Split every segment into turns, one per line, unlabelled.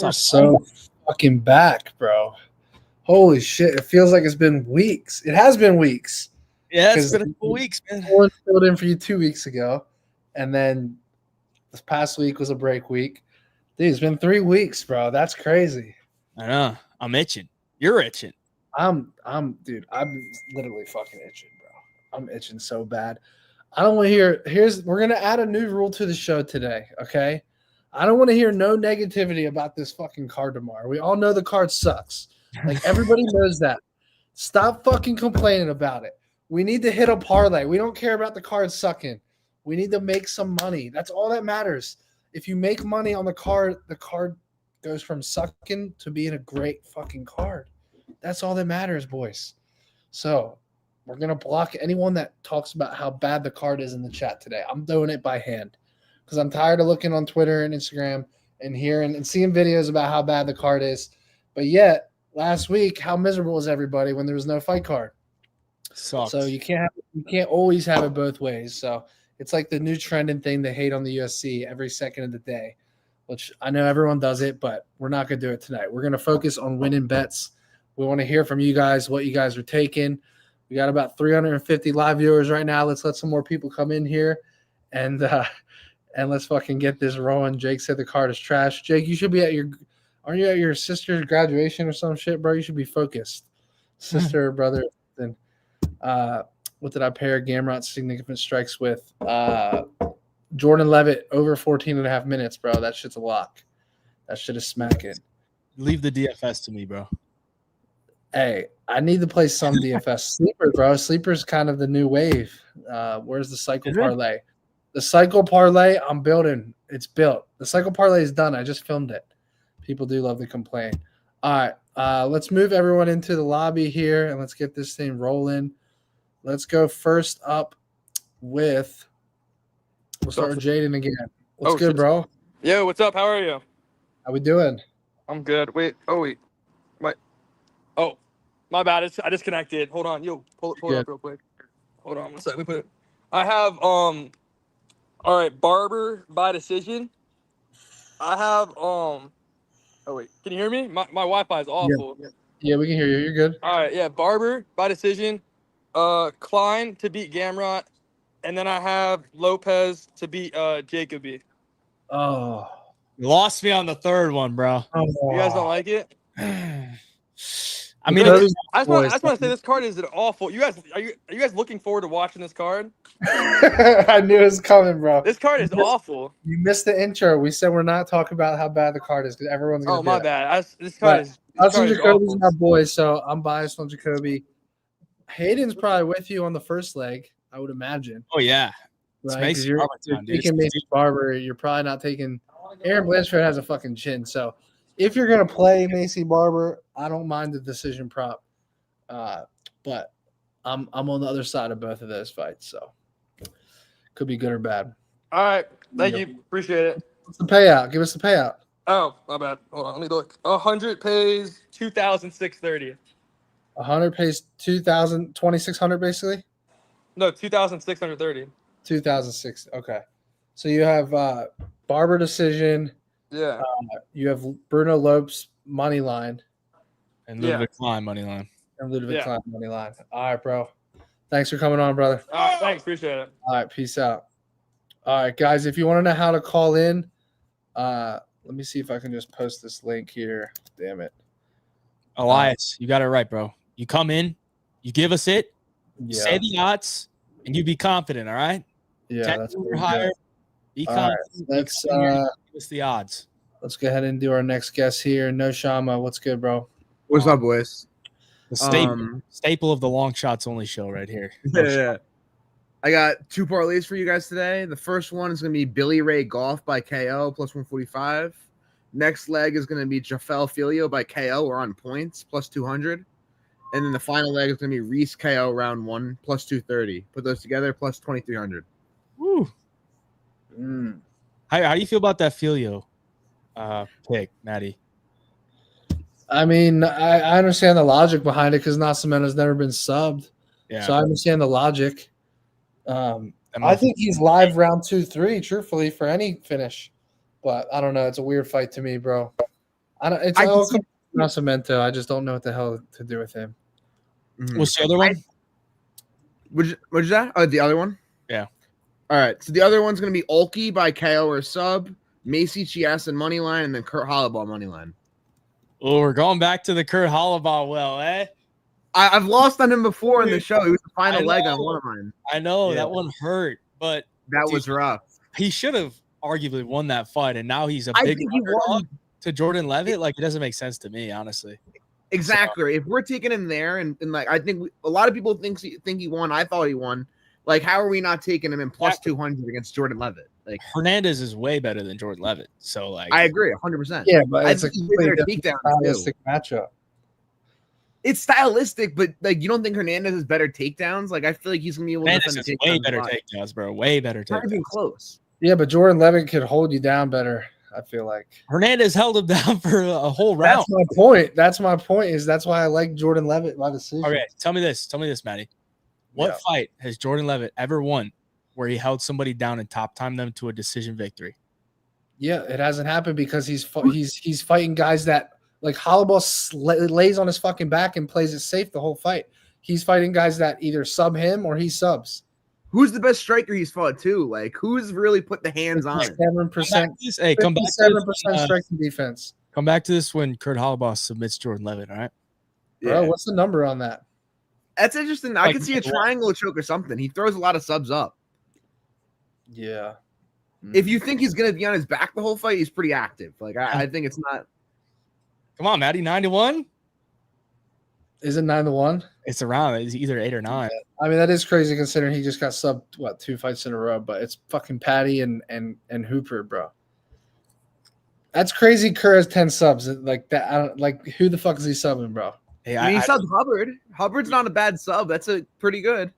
We're so fucking back, bro. Holy shit. It feels like it's been weeks. It has been weeks.
Yeah, it's been a couple weeks, man.
One filled in for you 2 weeks ago. And then this past week was a break week. Dude, it's been 3 weeks, bro. That's crazy.
I know. I'm itching. You're itching.
I'm literally fucking itching, bro. I'm itching so bad. I don't want to hear. We're gonna add a new rule to the show today. Okay, I don't want to hear no negativity about this fucking card tomorrow. We all know the card sucks. Like everybody knows that. Stop fucking complaining about it. We need to hit a parlay. We don't care about the card sucking. We need to make some money. That's all that matters. If you make money on the card goes from sucking to being a great fucking card. That's all that matters, boys. So we're going to block anyone that talks about how bad the card is in the chat today. I'm doing it by hand because I'm tired of looking on Twitter and Instagram and hearing and seeing videos about how bad the card is. But yet, last week, how miserable was everybody when there was no fight card?
Sucks.
So you can't always have it both ways. So it's like the new trending thing they hate on the UFC every second of the day, which I know everyone does it, but we're not going to do it tonight. We're going to focus on winning bets. We want to hear from you guys what you guys are taking. We got about 350 live viewers right now. Let's let some more people come in here and let's fucking get this rolling. Jake said the card is trash. Jake, you should be aren't you at your sister's graduation or some shit, bro? You should be focused. Sister or brother. Then what did I pair Gamrot significant strikes with? Jordan Levitt over 14.5 minutes, bro. That shit's a lock. That shit is smacking.
Leave the DFS to me, bro.
Hey, I need to play some DFS. Sleeper, bro. Sleeper's kind of the new wave. Where's the cycle parlay? The cycle parlay, I'm building. It's built. The cycle parlay is done. I just filmed it. People do love to complain. All right, let's move everyone into the lobby here, and let's get this thing rolling. Let's go first up with – we'll start with Jaden again. What's good, bro?
Yo, what's up? How are you?
How we doing?
I'm good. Wait. Oh, my bad. I disconnected. Hold on. Yo, pull it up real quick. Hold on 1 second. Let me put it. I have all right, Barber by decision. I have oh wait, can you hear me? My Wi-Fi is awful.
Yeah, we can hear you. You're good.
All right, yeah, Barber by decision. Klein to beat Gamrot, and then I have Lopez to beat Jacoby.
Oh,
you lost me on the third one, bro.
Oh.
You guys don't like it?
I mean,
I just want to say this card is awful. Are you guys looking forward to watching this card?
I knew it was coming, bro.
This card is awful.
You missed the intro. We said we're not talking about how bad the card is because everyone's going to
my bad. This card is
Jacoby's my boy, so I'm biased on Jacoby. Hayden's probably with you on the first leg, I would imagine.
Oh, yeah.
Right? You're taking Macy Barber. You're probably not taking – Aaron Blanchard has a fucking chin, so – if you're going to play Macy Barber, I don't mind the decision prop. But I'm on the other side of both of those fights, so could be good or bad.
All right. Thank you. Appreciate it.
What's the payout? Give us the payout.
Oh, my bad. Hold on. Let me look. 100 pays 2,630.
100 pays 2,600 basically?
No, 2,630.
2,006. Okay. So you have Barber decision.
Yeah.
You have Bruno Lopes money line.
And Ludwig Klein money line.
Klein money line. All right, bro. Thanks for coming on, brother.
All right, thanks. Appreciate it.
All right, peace out. All right, guys, if you want to know how to call in, let me see if I can just post this link here. Damn it.
Elias, you got it right, bro. You come in, you give us it, say the odds, and you be confident, all right?
Yeah, that's
higher. Be confident.
Right, let's give
us the odds.
Let's go ahead and do our next guest here. No Shama, what's good, bro?
What's up, boys?
The staple of the Long Shots Only show right here.
Yeah. I got 2 parlays for you guys today. The first one is going to be Billy Ray Golf by KO plus 145. Next leg is going to be Jafel Filio by KO or on points plus 200. And then the final leg is going to be Reese KO round 1 plus 230. Put those together plus 2,300.
Woo. How do you feel about that Filio pick, Matty?
I mean, I understand the logic behind it because Nasameno's never been subbed.
Yeah.
So I understand the logic. I think he's live round 2-3, truthfully, for any finish. But I don't know. It's a weird fight to me, bro. I don't. It's
I can
all
see-
Nascimento. I just don't know what the hell to do with him.
What's the other one?
What's that? Oh, the other one?
Yeah.
All right. So the other one's going to be Ulkey by KO or sub, Macy Chiasson money line, and then Kurt Hollowball money line.
Oh, we're going back to the Kurt Hollowball well, eh?
I've lost on him before in the show. He was the final
I
leg
know.
on one of mine.
I know
Yeah.
that one hurt, but
That was rough.
he should have arguably won that fight, and now he's a
I
big
think he
underdog
won.
to Jordan Levitt. Like, it doesn't make sense to me, honestly.
Exactly. If we're taking him there, and like I think a lot of people think he won. I thought he won. Like, how are we not taking him in plus 200 against Jordan Levitt? Like,
Hernandez is way better than Jordan Levitt. So, like,
I agree 100%.
Yeah, but
I
it's a
think he's way better
completely different
takedowns, too.
stylistic matchup.
It's stylistic, but like you don't think Hernandez has better takedowns? Like, I feel like he's gonna be able to
Hernandez
defend
is
the
way
takedowns
better
a lot.
takedowns, bro. Way better
Not even
takedowns.
close.
Yeah, but Jordan Levitt could hold you down better. I feel like
Hernandez held him down for a whole round.
that's my point. That's my point. Is that's why I like Jordan Levitt by decision.
Okay, tell me this, Matty. What
Yeah.
fight has Jordan Levitt ever won where he held somebody down and top timed them to a decision victory?
Yeah, it hasn't happened because he's fighting guys that like Hollowball lays on his fucking back and plays it safe the whole fight. He's fighting guys that either sub him or he subs.
Who's the best striker he's fought too? Like, who's really put the hands on him?
7%.
Hey, come back to
7%
this,
striking defense.
come back to this when Kurt Hollowball submits Jordan Levitt. All right.
Bro, what's the number on that?
That's interesting. I
Like,
could see a triangle choke or something. He throws a lot of subs up.
Yeah.
If you think he's gonna be on his back the whole fight, he's pretty active. Like, I think it's not.
Come on, Matty, 9-1.
Is it 9-1?
It's around. It's either 8 or 9.
I mean, that is crazy considering he just got subbed, 2 fights in a row, but it's fucking Patty and Hooper, bro. That's crazy. Kerr has 10 subs. Like that. I don't like who the fuck is he subbing, bro?
Hey,
I mean, he subbed Hubbard. Hubbard's not a bad sub. That's a pretty good.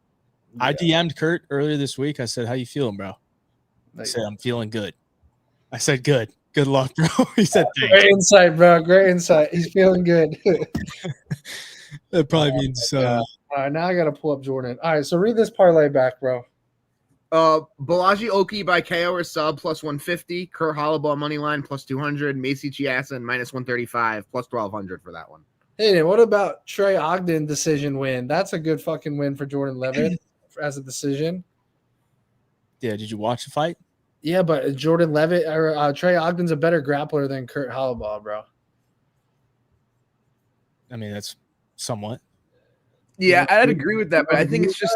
I DM'd Kurt earlier this week. I said, "How you feeling, bro?" I
Like,
said, "I'm feeling good." I said, "Good. Good luck, bro." He said,
great
"Thanks."
insight, bro. Great insight. He's feeling good.
That probably means
All right, now I gotta pull up Jordan. All right, so read this parlay back, bro.
Balaji Oki by KO or sub plus 150. Kurt Hollowball money line plus 200. Macy Chiasson minus 135 plus 1200 for that one.
Hey, what about Trey Ogden decision win? That's a good fucking win for Jordan Levitt as a decision.
Yeah, did you watch the fight?
Yeah, but Jordan Levitt or Trey Ogden's a better grappler than Kurt Hollowball, bro.
I mean, that's somewhat.
Yeah, I'd agree with that, but I think it's just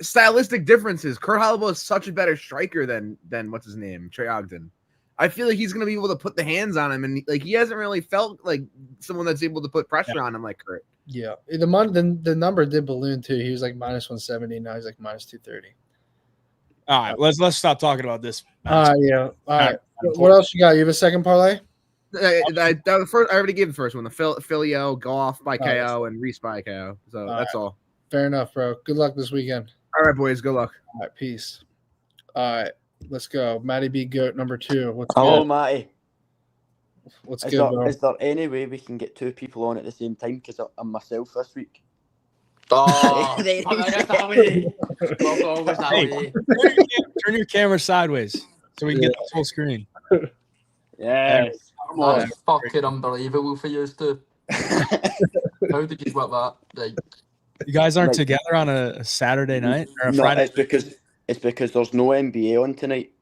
stylistic differences. Kurt Hollowball is such a better striker than what's his name, Trey Ogden. I feel like he's gonna be able to put the hands on him, and like he hasn't really felt like someone that's able to put pressure on him like Kurt.
Yeah, the number did balloon too. He was like minus 170. Now he's like minus 230.
All right, let's stop talking about this.
Yeah. All right. What else you got? You have a second parlay?
That was first. I already gave the first one. The Filio, Goff by
Oh,
KO, and Reese by KO. So that's all.
Fair enough, bro. Good luck this weekend.
All right, boys. Good luck.
All right, peace. All right, let's go. Matty B. Goat number 2. What's
Hello,
good?
Matty.
What's
Is
good,
there,
bro?
is there any way we can get 2 people on at the same time? Because I'm myself this week.
Oh, I guess that way. Well, always that
Hey.
way.
Turn your camera sideways so we can get the full screen.
Yes. Come on.
That's fucking unbelievable for you two. How did you work that? Like,
You guys aren't
Like-
together on a Saturday night or a
No,
Friday?
it's because there's no NBA on tonight.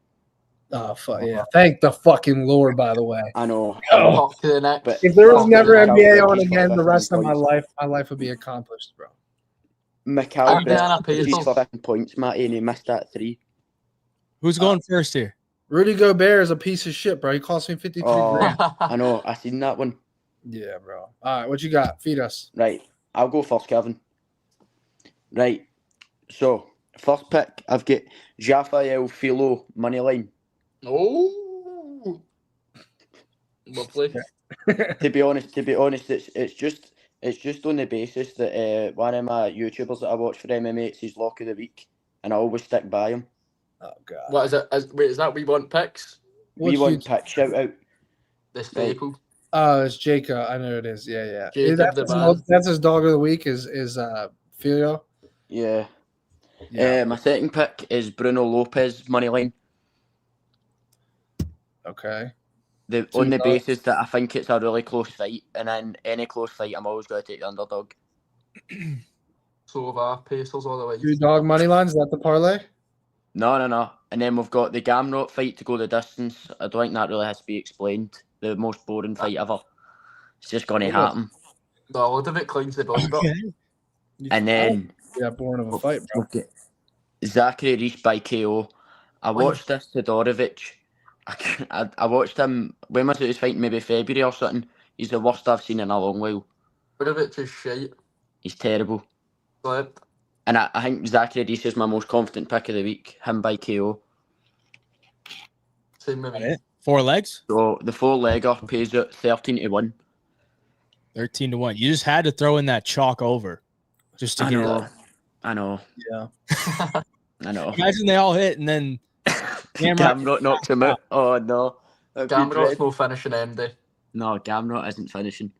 Oh, fuck yeah. Thank the fucking Lord, by the way.
I know.
Oh.
fuck to the next.
But
If there was
fuck
never
it,
NBA
Cal-
on
he's
again,
got
the rest of
15
my life would be accomplished, bro.
Mikal
Indiana
Bridges
Pacers.
for 15 points, Matty, and he missed that 3.
Who's going first here?
Rudy Gobert is a piece of shit, bro. He cost me 53
Oh.
grand.
I know. I seen that one.
Yeah, bro. All right, what you got? Feed us.
Right. I'll go first, Kevin. Right. So, first pick, I've got Jafael Philo money line.
Oh, lovely.
To be honest, it's just on the basis that one of my YouTubers that I watch for MMA, it's his lock of the week, and I always stick by him.
Oh god.
What is it? Wait, is that we want picks?
We want pick shout out.
The staple.
Oh, it's Jacob. I know it is. Yeah.
Jacob
That's
the
his,
man.
that's his dog of the week is Filio.
Yeah.
Yeah.
My second pick is Bruno Lopez money line.
Okay.
On the
dogs.
basis that I think it's a really close fight, and in any close fight, I'm always going to take the underdog.
So have I. Pacers all the way.
2 dog money lines. Is that the parlay?
No. And then we've got the Gamrot fight to go the distance. I don't think that really has to be explained. The most boring fight ever. It's just going to happen.
No, load of it cleans the body, but
And then
Yeah, born of a fight, bro.
okay. Zachary Reese by KO. I watched this Todorovic. I watched him. When was it? He was fighting maybe February or something. He's the worst I've seen in a long while.
Todorovic is shite.
He's terrible.
Slept.
And I think Zachary Reese is my most confident pick of the week. Him by KO.
Same with me.
4 legs?
So the 4-legger pays out 13-1.
13-1. You just had to throw in that chalk over. Just to
I
get
know. I know.
Yeah.
I know.
Imagine they all hit and then
Gamrot knocks him out. Oh no.
Gamrot's no finishing MD.
No, Gamrot isn't finishing.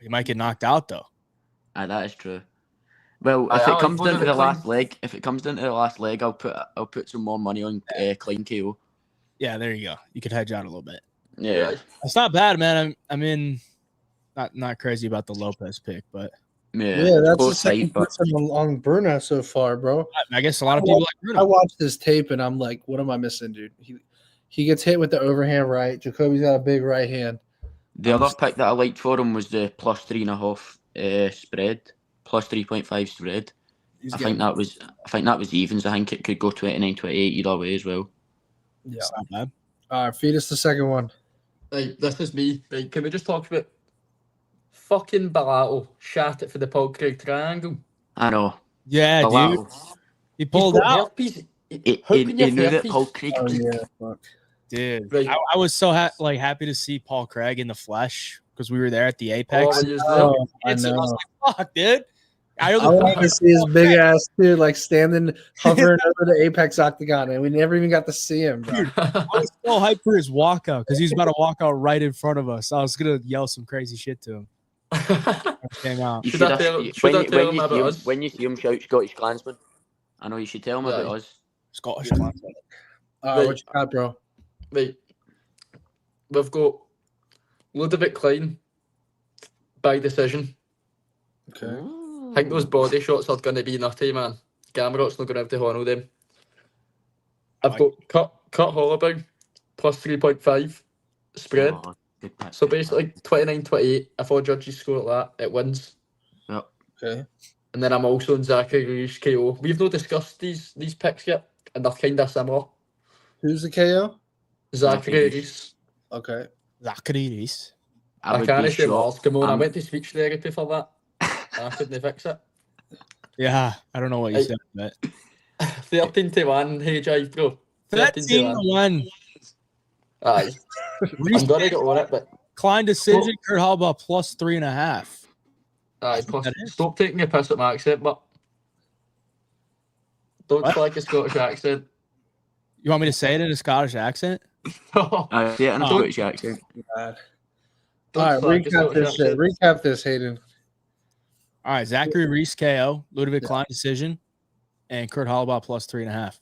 He might get knocked out though.
That is true. Well, if it comes down to the last leg, I'll put some more money on clean KO.
Yeah, there you go. You could hedge out a little bit.
Yeah.
It's not bad, man. I mean, not crazy about the Lopez pick, but
Yeah, that's the
both
second
tight, but
person on Bruno so far, bro.
I guess a lot of people like
I
Bruno.
watched this tape and I'm like, what am I missing, dude? He gets hit with the overhand right. Jacoby's got a big right hand.
the other pick that I liked for him was the plus 3.5 spread, plus 3.5 spread. I think that was evens. I think it could go 29-28 either way as well.
Yeah.
It's not bad.
All right, feed us the second one.
Right, this is me. Right, can we just talk about fucking Bellato? Shat it for the Paul Craig triangle.
I know.
Yeah,
Bellato.
dude. He pulled out.
Herpes.
He
How can you
knew
have
that
herpes?
Paul Craig.
Oh yeah, fuck.
Dude,
Right.
I was so happy to see Paul Craig in the flesh because we were there at the Apex.
Oh, he was
Oh, I
And so I
know.
was like, fuck, dude.
I wanted to see his big ass dude like standing hovering over the Apex octagon, and we never even got to see him, bro.
I was so hyped for his walkout because he was about to walk out right in front of us. I was gonna yell some crazy shit to him. Came out.
You
Should I tell him about us?
when you see him shout Scottish Klansman, I know you should tell him about
Right.
us.
Scottish Klansman.
What you got, bro?
Right. We've got Ludovic Klein by decision.
Okay.
I think those body shots are going to be nutty, man. Gamrot's not going to have to handle them. I've got Kurt Holloway plus 3.5 spread.
Oh, good pick.
So basically 29-28. If all judges score at that, it wins.
Yep.
Okay.
And then I'm also on Zachary Reese KO. We've not discussed these picks yet, and they're kind of similar.
Who's the KO?
Zachary Reese.
Okay.
Zachary Reese.
I
would
can't
be
say more.
shocked.
Come on, I went to speech therapy for that. I couldn't fix it.
Yeah, I don't know what you said, but
13-1, Hayjive, bro.
13-1.
Aye. I'm gonna get on it, but
Klein decision. Kurt Hallbaugh plus 3.5.
aye. Plus, stop taking your piss at my accent, but don't flag a Scottish accent.
You want me to say it in a Scottish accent?
I see it in a Scottish accent.
God.
Don't
All right,
flag a
recap
Scottish
this shit.
accent.
Recap this, Hayden.
All right, Zachary Reese KO, Ludovic Klein decision, and Kurt Hallbaugh plus 3.5.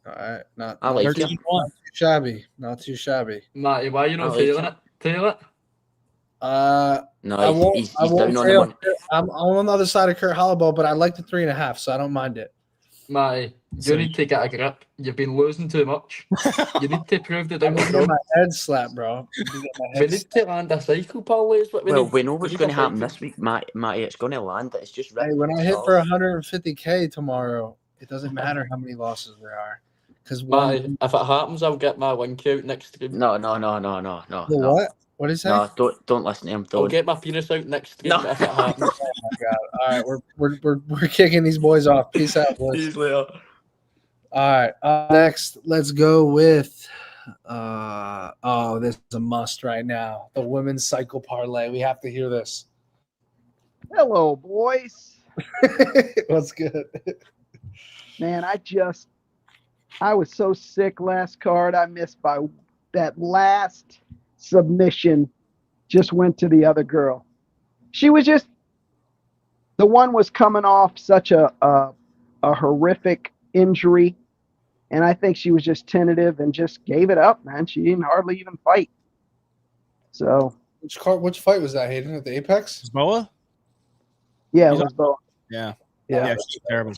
All right, not
I like it.
13-1.
too shabby. Not too shabby.
Matty, why you not
I like
feeling
it.
it? Tail it.
No, he's
I won't
down on the
fail.
money.
I'm on the other side of Kurt Holloway, but I like the 3.5, so I don't mind it.
Matty,
So-
you need to get a grip. You've been losing too much. You need to prove the
I'm
down
gonna get my head slapped, bro.
We need to land a cycle parlay. Is what we
Well,
need.
we know what's
need
going
a
to happen
cycle.
this week, Matty. It's going to land. It's just
Hey, when I hit for 150K tomorrow, it doesn't matter how many losses there are, because
Matty, if it happens, I'll get my win count next stream.
No.
What? What is that?
No, don't listen to him.
I'll
Don't.
get my penis out next stream
No.
if it happens.
Oh my god! All right, we're kicking these boys off. Peace out, boys. All right, next, let's go with. This is a must right now. The women's cycle parlay. We have to hear this.
Hello, boys.
What's good?
Man, I was so sick last card. I missed by that last submission. Just went to the other girl. She was just the one was coming off such a horrific injury And I think she was just tentative and just gave it up, man. She didn't hardly even fight. So
Which fight was that, Hayden? At the Apex?
Boa?
yeah, it was both.
Yeah.
Yeah.
Yeah, she's terrible.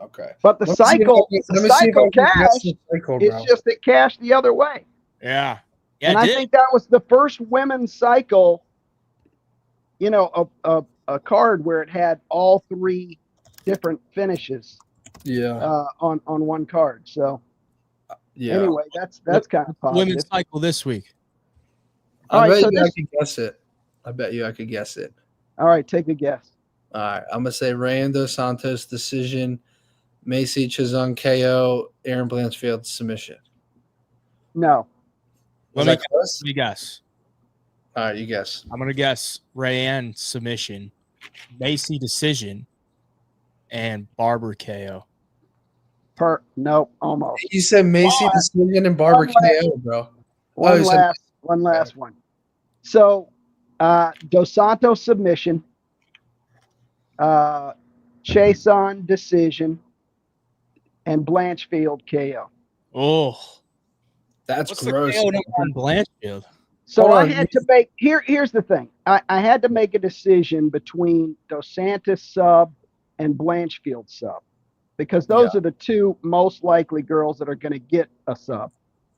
Okay.
But the
Let me see if I
cycle,
can-
the
let me see if I
cycle
can guess
cash,
the cycle,
it's
bro.
just it cashed the other way.
Yeah. Yeah,
And
it
I
did.
think that was the first women's cycle, you know, a card where it had all three different finishes
Yeah.
on one card. So
Yeah.
anyway, that's kind of positive.
Women's cycle this week.
All
I
right,
bet
so
you I
this-
could guess it. I bet you I could guess it.
All right, take a guess.
All right. I'm gonna say Rayan Dos Santos decision, Macy Chizung KO, Aaron Blanchfield submission.
No.
Was
Let
that close?
me guess.
All right, you guess.
I'm gonna guess Rayanne submission, Macy decision, and Barber KO.
No, almost.
You said Macy decision and Barber KO, bro.
One
you said-
last one. So Dos Santos submission, Chase on decision, and Blanchfield KO.
Oh,
That's
what's
gross.
the KO number on Blanchfield?
So
Hold
I
on,
had to make here's the thing. I had to make a decision between Dos Santos sub and Blanchfield sub, because those are the two most likely girls that are going to get a sub.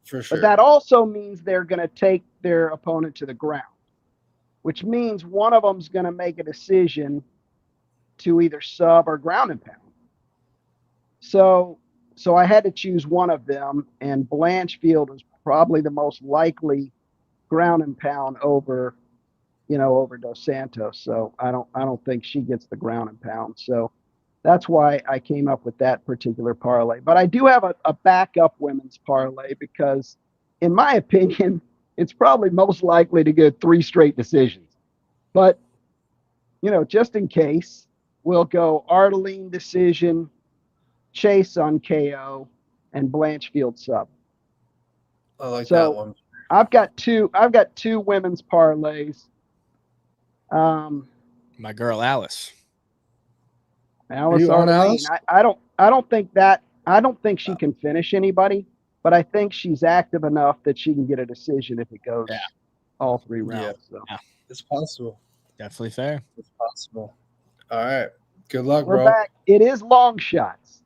For sure.
But that also means they're going to take their opponent to the ground, which means one of them's going to make a decision to either sub or ground and pound. So I had to choose one of them, and Blanchfield was probably the most likely ground and pound over Dos Santos. So I don't think she gets the ground and pound. So that's why I came up with that particular parlay. But I do have a backup women's parlay because, in my opinion, it's probably most likely to get 3 straight decisions. But, just in case, we'll go Arteline decision, Chase on KO, and Blanchfield sub.
I like
So-
that one.
I've got two women's parlays.
My girl Alice.
Alice
you on
Arteline.
Alice?
I don't think she can finish anybody, but I think she's active enough that she can get a decision if it goes all 3 rounds. So.
It's possible.
Definitely fair.
It's possible. All right. Good luck,
We're
bro.
back. It is long shots,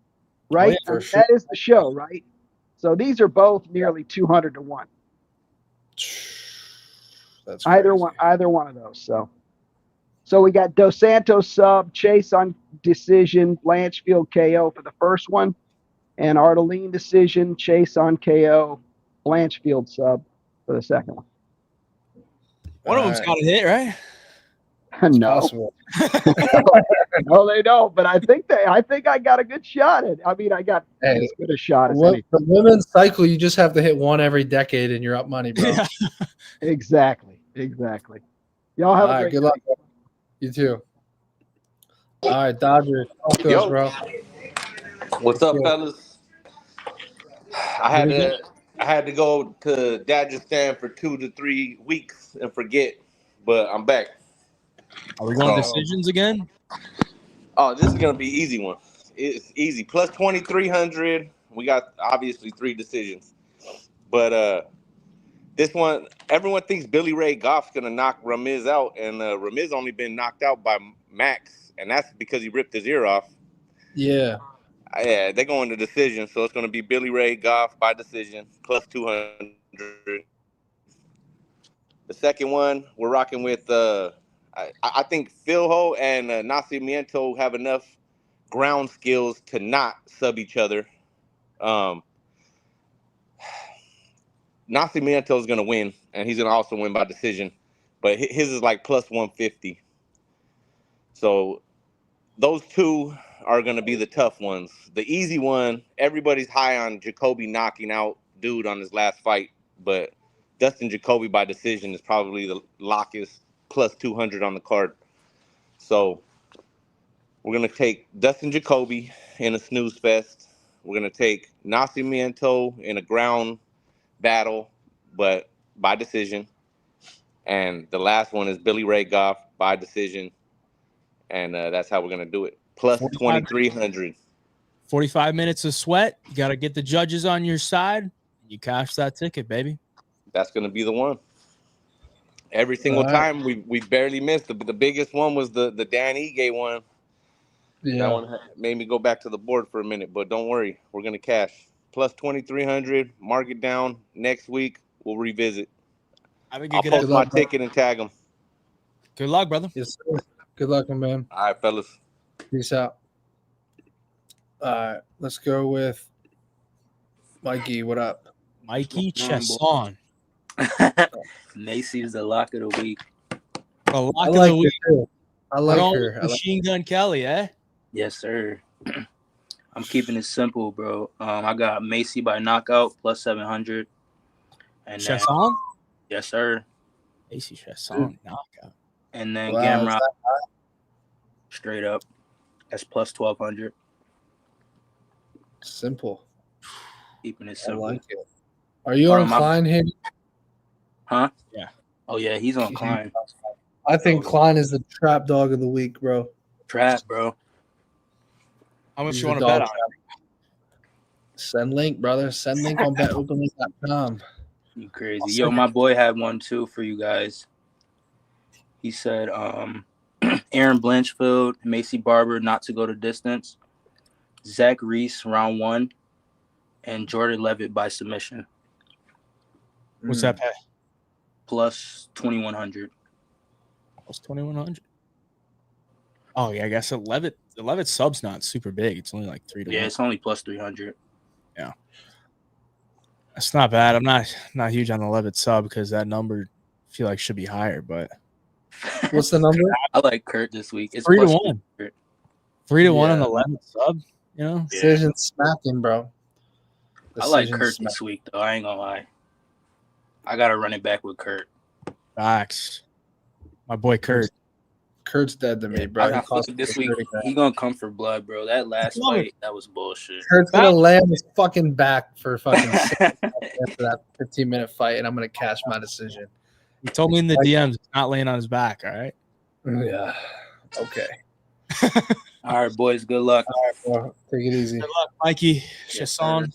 right?
yeah, for
I mean,
sure.
That is the show, right? So these are both nearly 200 to 1.
That's
Either
crazy.
one of those. So we got Dos Santos sub, Chase on decision, Blanchfield KO for the first one, and Arteline decision, Chase on KO, Blanchfield sub for the second one.
One of them's got to hit, right?
It's
No,
possible.
no, they don't. But I think I got a good shot at. I mean, I got
Hey,
as good a shot as
Well,
any.
the women's cycle, you just have to hit one every decade and you're up money, bro.
Yeah.
Exactly. Y'all have
All
a
right,
great
good luck. Bro. You too. All right, Dodgers. Talk to us, bro.
What's up,
Good.
fellas? I had to go to Daggestan for 2 to 3 weeks and forget, but I'm back.
Are we going
Oh.
decisions again?
Oh, this is gonna be an easy one. It's easy. Plus 2,300. We got obviously 3 decisions, but this one, everyone thinks Billy Ray Goff's gonna knock Ramiz out, and Ramiz only been knocked out by Max, and that's because he ripped his ear off.
Yeah.
Yeah, they're going to decision, so it's going to be Billy Ray Goff by decision, plus 200. The second one, we're rocking with, I think Phil Ho and Nascimento have enough ground skills to not sub each other. Nascimento is going to win, and he's going to also win by decision, but his is like plus 150. So those two are going to be the tough ones. The easy one, everybody's high on Jacoby knocking out dude on his last fight, but Dustin Jacoby by decision is probably the lockest, plus 200 on the card. So we're going to take Dustin Jacoby in a snooze fest. We're going to take Nascimento in a ground battle, but by decision. And the last one is Billy Ray Goff by decision. And that's how we're going to do it. Plus 2,300.
45 minutes of sweat. You got to get the judges on your side. You cash that ticket, baby.
That's gonna be the one. Every single time we barely missed. The biggest one was the Dan Ige one.
Yeah.
That one made me go back to the board for a minute, but don't worry, we're gonna cash plus 2,300. Mark it down. Next week we'll revisit. I'll post my ticket and tag them.
Good luck, brother.
Yes, sir. Good luck, my man.
All right, fellas.
Peace out. All right, let's go with Mikey. What up?
Mikey Chesson.
Macy's the lock of the week.
The lock
I
of
like
the week.
her too. I like her.
Machine Gun Kelly, eh?
Yes, sir. I'm keeping it simple, bro. I got Macy by knockout plus 700. And
Chesson?
Yes, sir.
Macy Chesson knockout.
And then
Wow,
Gamrot straight up. That's plus 1,200.
Simple.
Keeping it
I
simple.
like it. Are you on Klein here?
Huh?
Yeah.
Oh, yeah, he's on Klein.
I think Klein is the trap dog of the week, bro.
Trap, bro.
How much
He's
you want
the
to bet
dog
on?
trap. Send link, brother. Send link on betopenlink.com.
You crazy. Yo, my boy had one too for you guys. He said Aaron Blanchfield, Macy Barber not to go to distance, Zach Reese round 1, and Jordan Levitt by submission.
What's that pay?
Plus 2,100.
Plus 2,100. Oh yeah, I guess the Levitt sub's not super big. It's only like 3 to 1.
Yeah, it's only plus 300.
Yeah, that's not bad. I'm not huge on the Levitt sub because that number I feel like should be higher. But
what's the number?
I like Kurt this week. It's
3 to
plus
1.
300.
3 to 1 on the Levitt sub. You know,
Decision smacking, bro.
I like Kurt this week though. I ain't gonna lie. I gotta run it back with Kurt.
Facts. My boy Kurt.
Kurt's dead to me, bro.
I feel like this week he gonna come for blood, bro. That last fight, that was bullshit.
Kurt's gonna lay on his fucking back for fucking after that 15-minute fight, and I'm gonna cash my decision.
He told me in the DMs he's not laying on his back. All right.
Yeah. Okay.
All right, boys. Good luck.
All right, bro. Take it easy.
Good luck, Mikey.
Yes,
Chesson.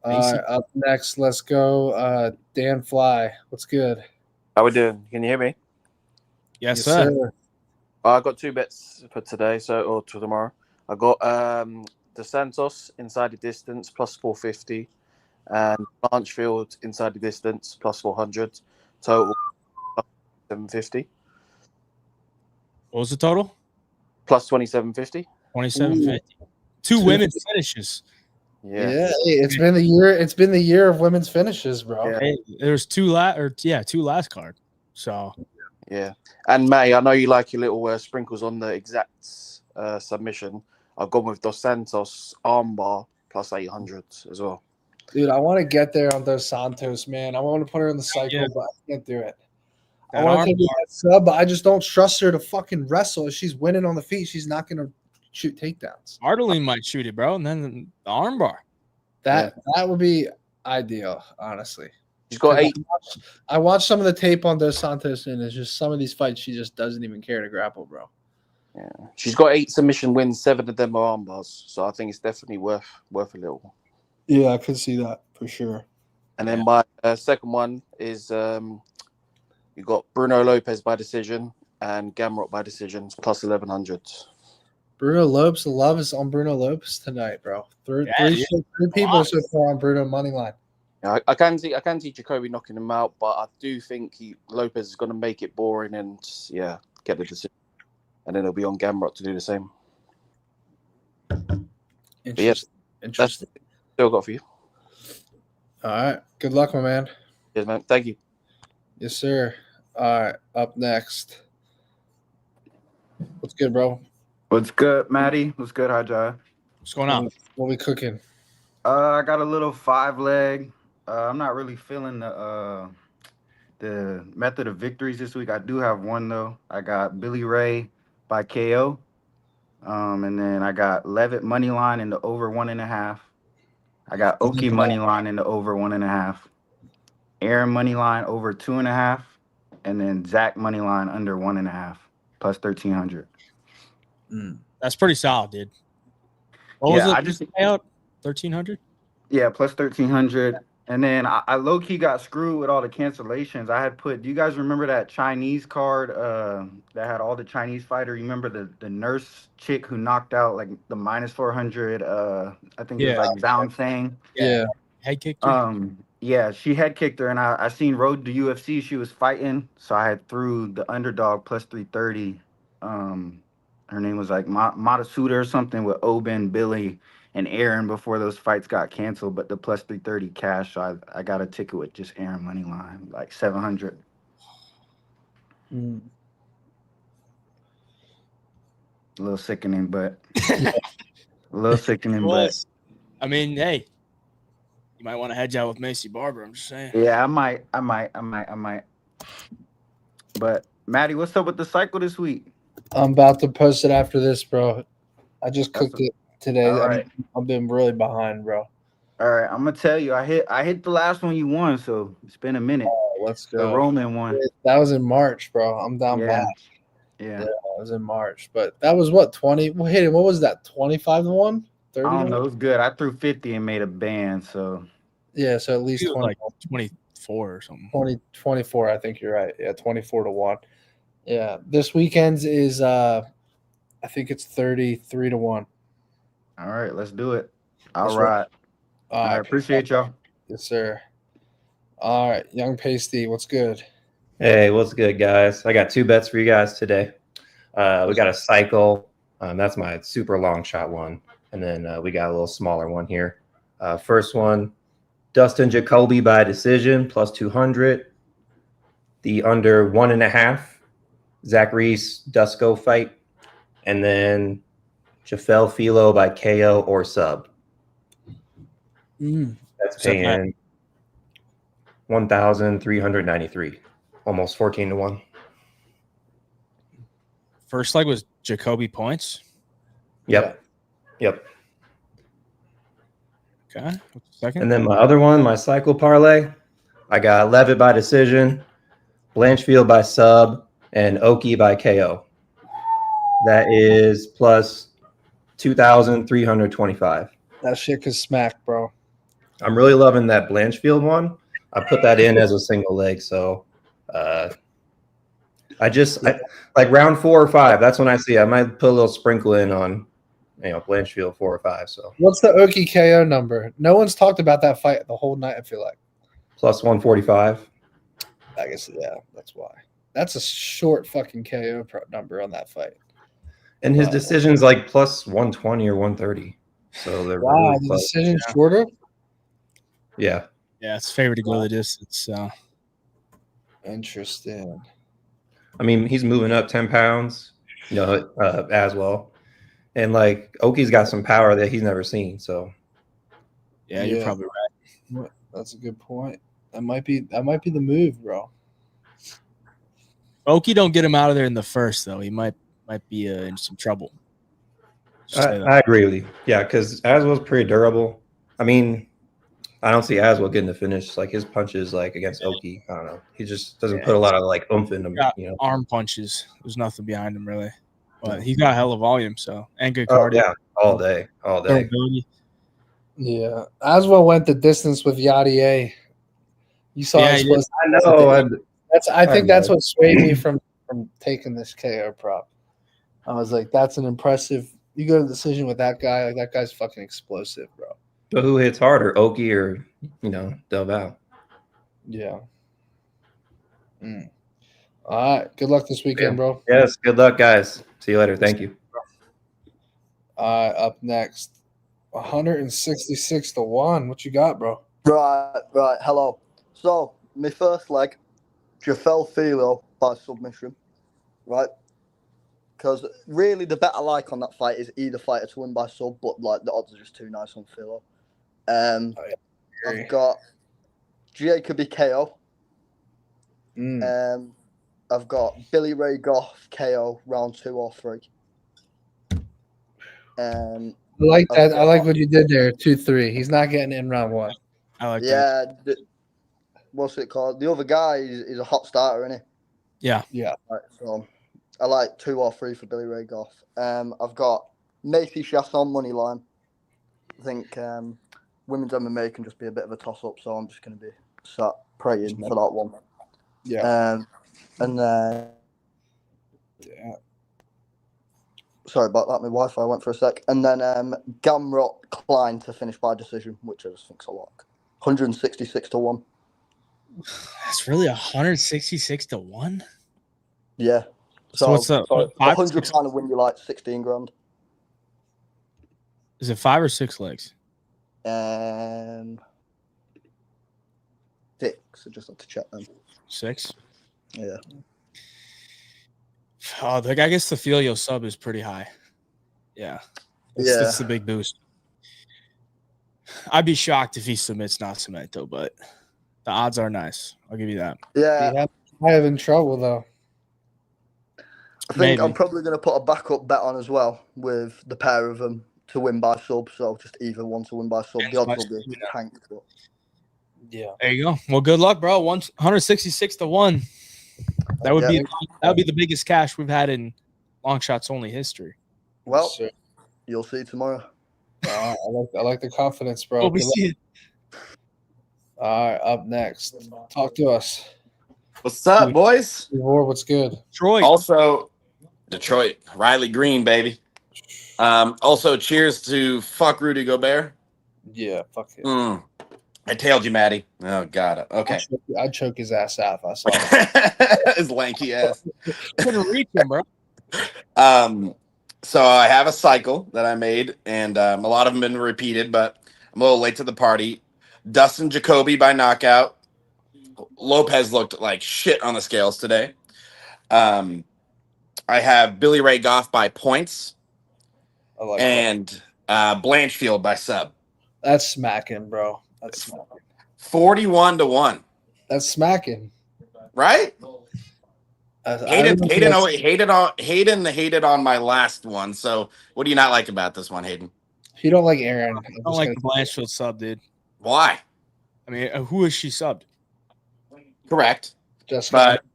All right, up next, let's go. Dan Fly. What's good?
How we doing? Can you hear me?
Yes, sir.
I got 2 bets for today, or to tomorrow. I got the Santos inside the distance plus 450, and Blanchfield inside the distance plus 400. Total 750.
What was the total?
Plus 2750.
2750. 2 women's finishes.
Yeah.
Hey, it's been the year. It's been the year of women's finishes, bro.
Yeah.
Hey, there's 2 last card. So
Yeah. And May, I know you like your little sprinkles on the exact submission. I've gone with Dos Santos armbar plus 800 as well.
Dude, I want to get there on Dos Santos, man. I want to put her in the cycle, but I can't do it. I
That
want to
arm
take that sub, but I just don't trust her to fucking wrestle. If she's winning on the feet, she's not going to shoot takedowns.
Arteline might shoot it, bro, and then the armbar.
That would be ideal, honestly.
She's got 8.
I watched some of the tape on Dos Santos, and it's just some of these fights she just doesn't even care to grapple, bro.
Yeah. She's got 8 submission wins, 7 of them are armbars. So I think it's definitely worth a little.
Yeah, I could see that for sure.
And then my second one is you got Bruno Lopez by decision and Gamrot by decisions plus 1100.
Bruno Lopez, the love is on Bruno Lopez tonight, bro. Three people so far on Bruno money line.
Yeah, I can see Jacoby knocking him out, but I do think Lopez is going to make it boring and get the decision, and then it'll be on Gamrot to do the same.
Interesting.
Still got for you.
All right. Good luck, my man.
Yes, man. Thank you.
Yes, sir. All right. Up next. What's good, bro?
What's good, Matty? What's good, Hayjive?
What's going on?
What we cooking?
I got a little 5-leg. I'm not really feeling the method of victories this week. I do have one though. I got Billy Ray by KO. And then I got Levitt money line in the over 1.5. I got Oki money line in the over 1.5. Aaron money line over 2.5. And then Zach money line under 1.5 plus 1,300.
That's pretty solid, dude. What was
Yeah,
it?
I just
Payout 1,300.
Yeah, plus 1,300. And then I low key got screwed with all the cancellations. I had put. Do you guys remember that Chinese card that had all the Chinese fighter? You remember the nurse chick who knocked out like the minus 400? I think it was
Yeah.
like Zhang Fang.
Yeah.
Head kicked her.
Yeah, she head kicked her, and I seen Road to UFC. She was fighting, so I had threw the underdog plus 330. Her name was like Matasuda or something with Oben, Billy, and Aaron before those fights got canceled. But the plus 330 cash, so I got a ticket with just Aaron money line, like 700.
Mm.
A little sickening, but a little sickening, but
I mean, hey, you might want to hedge out with Macy Barber. I'm just saying.
yeah, I might. But Matty, what's up with the cycle this week?
I'm about to post it after this, bro. I just
That's
cooked it today.
all right.
I've been really behind, bro.
All right, I'm gonna tell you, I hit the last one you won, so it's been a minute.
Let's
The
go.
Roman one.
That was in March, bro. I'm down
Yeah.
bad.
Yeah.
It was in March, but that was what 20. Well, hey, what was that? 25-1, 30.
I don't know. It was good. I threw 50 and made a band, so
Yeah, so at least
It was
20,
like 24 or something.
24. I think you're right. Yeah, 24-1. Yeah, this weekend's is I think it's 33-1.
all right, let's do it. All
That's
right.
All
All right, appreciate y'all.
Yes, sir. All right, Young Pasty, what's good?
Hey, what's good, guys? I got two bets for you guys today. We got a cycle. That's my super long shot one. And then we got a little smaller one here. First one, Dustin Jacoby by decision, plus 200. The under 1.5, Zach Reese, Dusko fight. And then Jafel Filo by KO or sub. That's paying 1,393. Almost 14-1.
First leg was Jacoby points.
Yep. Yep.
Okay. What's the second?
And then my other one, my cycle parlay, I got Levitt by decision, Blanchfield by sub, and Oki by KO. That is plus 2,325.
That shit could smack, bro.
I'm really loving that Blanchfield one. I put that in as a single leg, so I like round 4 or 5. That's when I see I might put a little sprinkle in on Blanchfield 4 or 5. So
What's the Oki KO number? No one's talked about that fight the whole night, I feel like.
plus 145.
I guess, yeah, that's why. That's a short fucking KO number on that fight.
And his decision's like plus 120 or 130. So they're
wow,
really
the
close.
decision's shorter?
Yeah.
Yeah, it's favored to go the distance. So
interesting.
I mean, he's moving up 10 pounds, as well. And like Oki's got some power that he's never seen. So
yeah, you're probably right.
That's a good point. That might be the move, bro.
Oki don't get him out of there in the first though. He might be in some trouble.
I agree with you. Yeah, because Aswell's pretty durable. I mean, I don't see Aswell getting the finish. Like his punches, like against Oki, I don't know. He just doesn't put a lot of like oomph in him.
Arm punches. There's nothing behind him really, but he's got hella volume. So and good cardio.
Yeah, all day.
Yeah, Aswell went the distance with Yadier. You saw.
Yeah, I know.
I think that's what swayed me from taking this KO prop. I was like, that's an impressive. You go to the decision with that guy. Like that guy's fucking explosive, bro.
But who hits harder, Oki or Del Val?
Yeah. All right. Good luck this weekend, bro.
Yes. Good luck, guys. See you later. Thank you.
Up next, 166-1. What you got, bro?
Right. Hello. So, my first leg, Jafel Filo by submission, right? Because really, the bet I like on that fight is either fighter to win by sub, but like the odds are just too nice on Filo. I've got Jacoby KO. I've got Billy Ray Goff KO round 2 or 3.
I like that. I like what you did there. 2-3. He's not getting in round 1.
I like
that. What's it called? The other guy is a hot starter, isn't he?
Yeah.
Right, so I like 2 or 3 for Billy Ray Goff. I've got Macy Chasson money line I think women's MMA can just be a bit of a toss-up, so I'm just going to be sat praying for that one.
Yeah.
And then, sorry about that, my Wi-Fi went for a sec. And then Gamrot Klein to finish by decision, which I just think's a lock. 166 to 1.
That's really 166 to 1.
Yeah.
So what's up?
So £100 to win you like 16 grand.
Is it 5 or 6 legs?
6. I just have to check them.
6.
Yeah.
Oh, I guess the Filio sub is pretty high. Yeah. That's the big boost. I'd be shocked if he submits Nascimento, but the odds are nice. I'll give you that.
Yeah.
I have in trouble though.
I think I'm probably going to put a backup bet on as well with the pair of them to win by sub. So just either one to win by sub. The odds will be tanked. But...
Yeah.
There you go. Well, good luck, bro. 166 to 1. That would be the biggest cash we've had in long shots only history.
Well, you'll see tomorrow.
I like the confidence, bro.
Oh, we see it.
All right, up next. Talk to us.
What's up, boys?
What's good?
Detroit.
Also, Detroit. Riley Green, baby. Also, cheers to fuck Rudy Gobert.
Yeah, fuck it.
I tailed you, Matty. Oh, God. Okay.
I'd choke his ass out if I saw him.
His lanky ass.
Couldn't reach him, bro.
So I have a cycle that I made, and a lot of them have been repeated, but I'm a little late to the party. Dustin Jacoby by knockout. Lopez looked like shit on the scales today. I have Billy Ray Goff by points.
I like
and Blanchfield by sub.
That's smacking, bro. That's smacking.
41 to 1.
That's smacking.
Right? Hayden hated on my last one. So what do you not like about this one, Hayden?
You don't like Aaron.
I don't like the Blanchfield sub, dude.
Why?
I mean, who is she subbed?
Correct.
But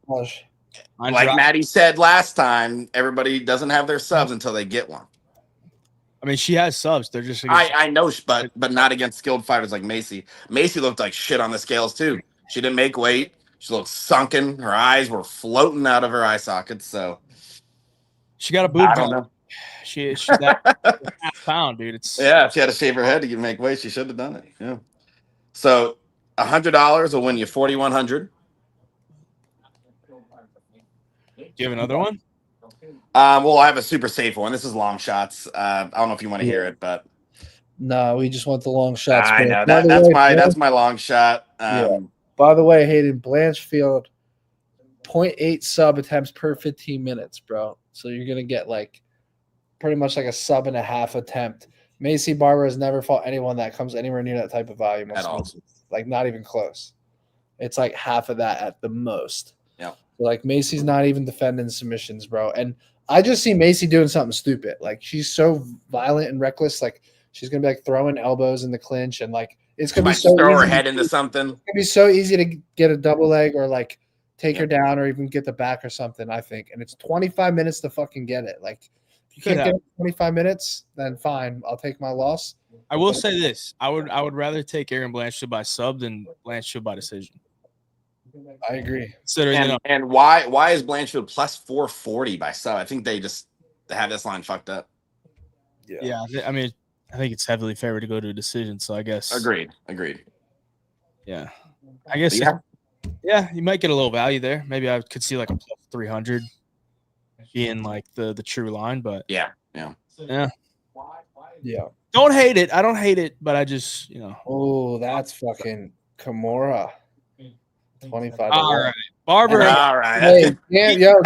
like Matty said last time, everybody doesn't have their subs until they get one.
I mean, she has subs. They're just
I know, but not against skilled fighters like Macy. Macy looked like shit on the scales too. She didn't make weight. She looked sunken. Her eyes were floating out of her eye sockets. So
she got a boob.
I don't know.
She's that half pound, dude. It's
if she had to shave her head to make weight, she should have done it. Yeah. So $100 will win you $4,100.
Do you have another one?
Well, I have a super safe one. This is long shots. I don't know if you want to hear it, but
no, we just want the long shots.
I know that's my long shot.
By the way, Hayden, Blanchfield, 0.8 sub attempts per 15 minutes, bro. So you're gonna get like pretty much like a sub and a half attempt. Macy Barber has never fought anyone that comes anywhere near that type of volume
at all.
Like not even close. It's like half of that at the most.
Yeah.
So like Macy's not even defending submissions, bro. And I just see Macy doing something stupid. Like she's so violent and reckless. Like she's gonna be like throwing elbows in the clinch, and like it's gonna be so
throw her
easy
head into something.
It's gonna be so easy to get a double leg or like take her down or even get the back or something. I think, and it's 25 minutes to fucking get it. Like if you can't get it in 25 minutes, then fine, I'll take my loss.
I will say this: I would rather take Aaron Blanchfield by sub than Blanchfield by decision.
I agree.
And why is Blanchfield plus 440 by sub? I think they have this line fucked up.
Yeah. I mean, I think it's heavily favored to go to a decision. So I guess
agreed.
Yeah, I guess. Yeah, you might get a little value there. Maybe I could see like a plus 300 being like the true line, but
yeah.
Don't hate it. I don't hate it, but I just
Oh, that's fucking Kimura. 25.
All right, Barber.
All right.
Hey, yo.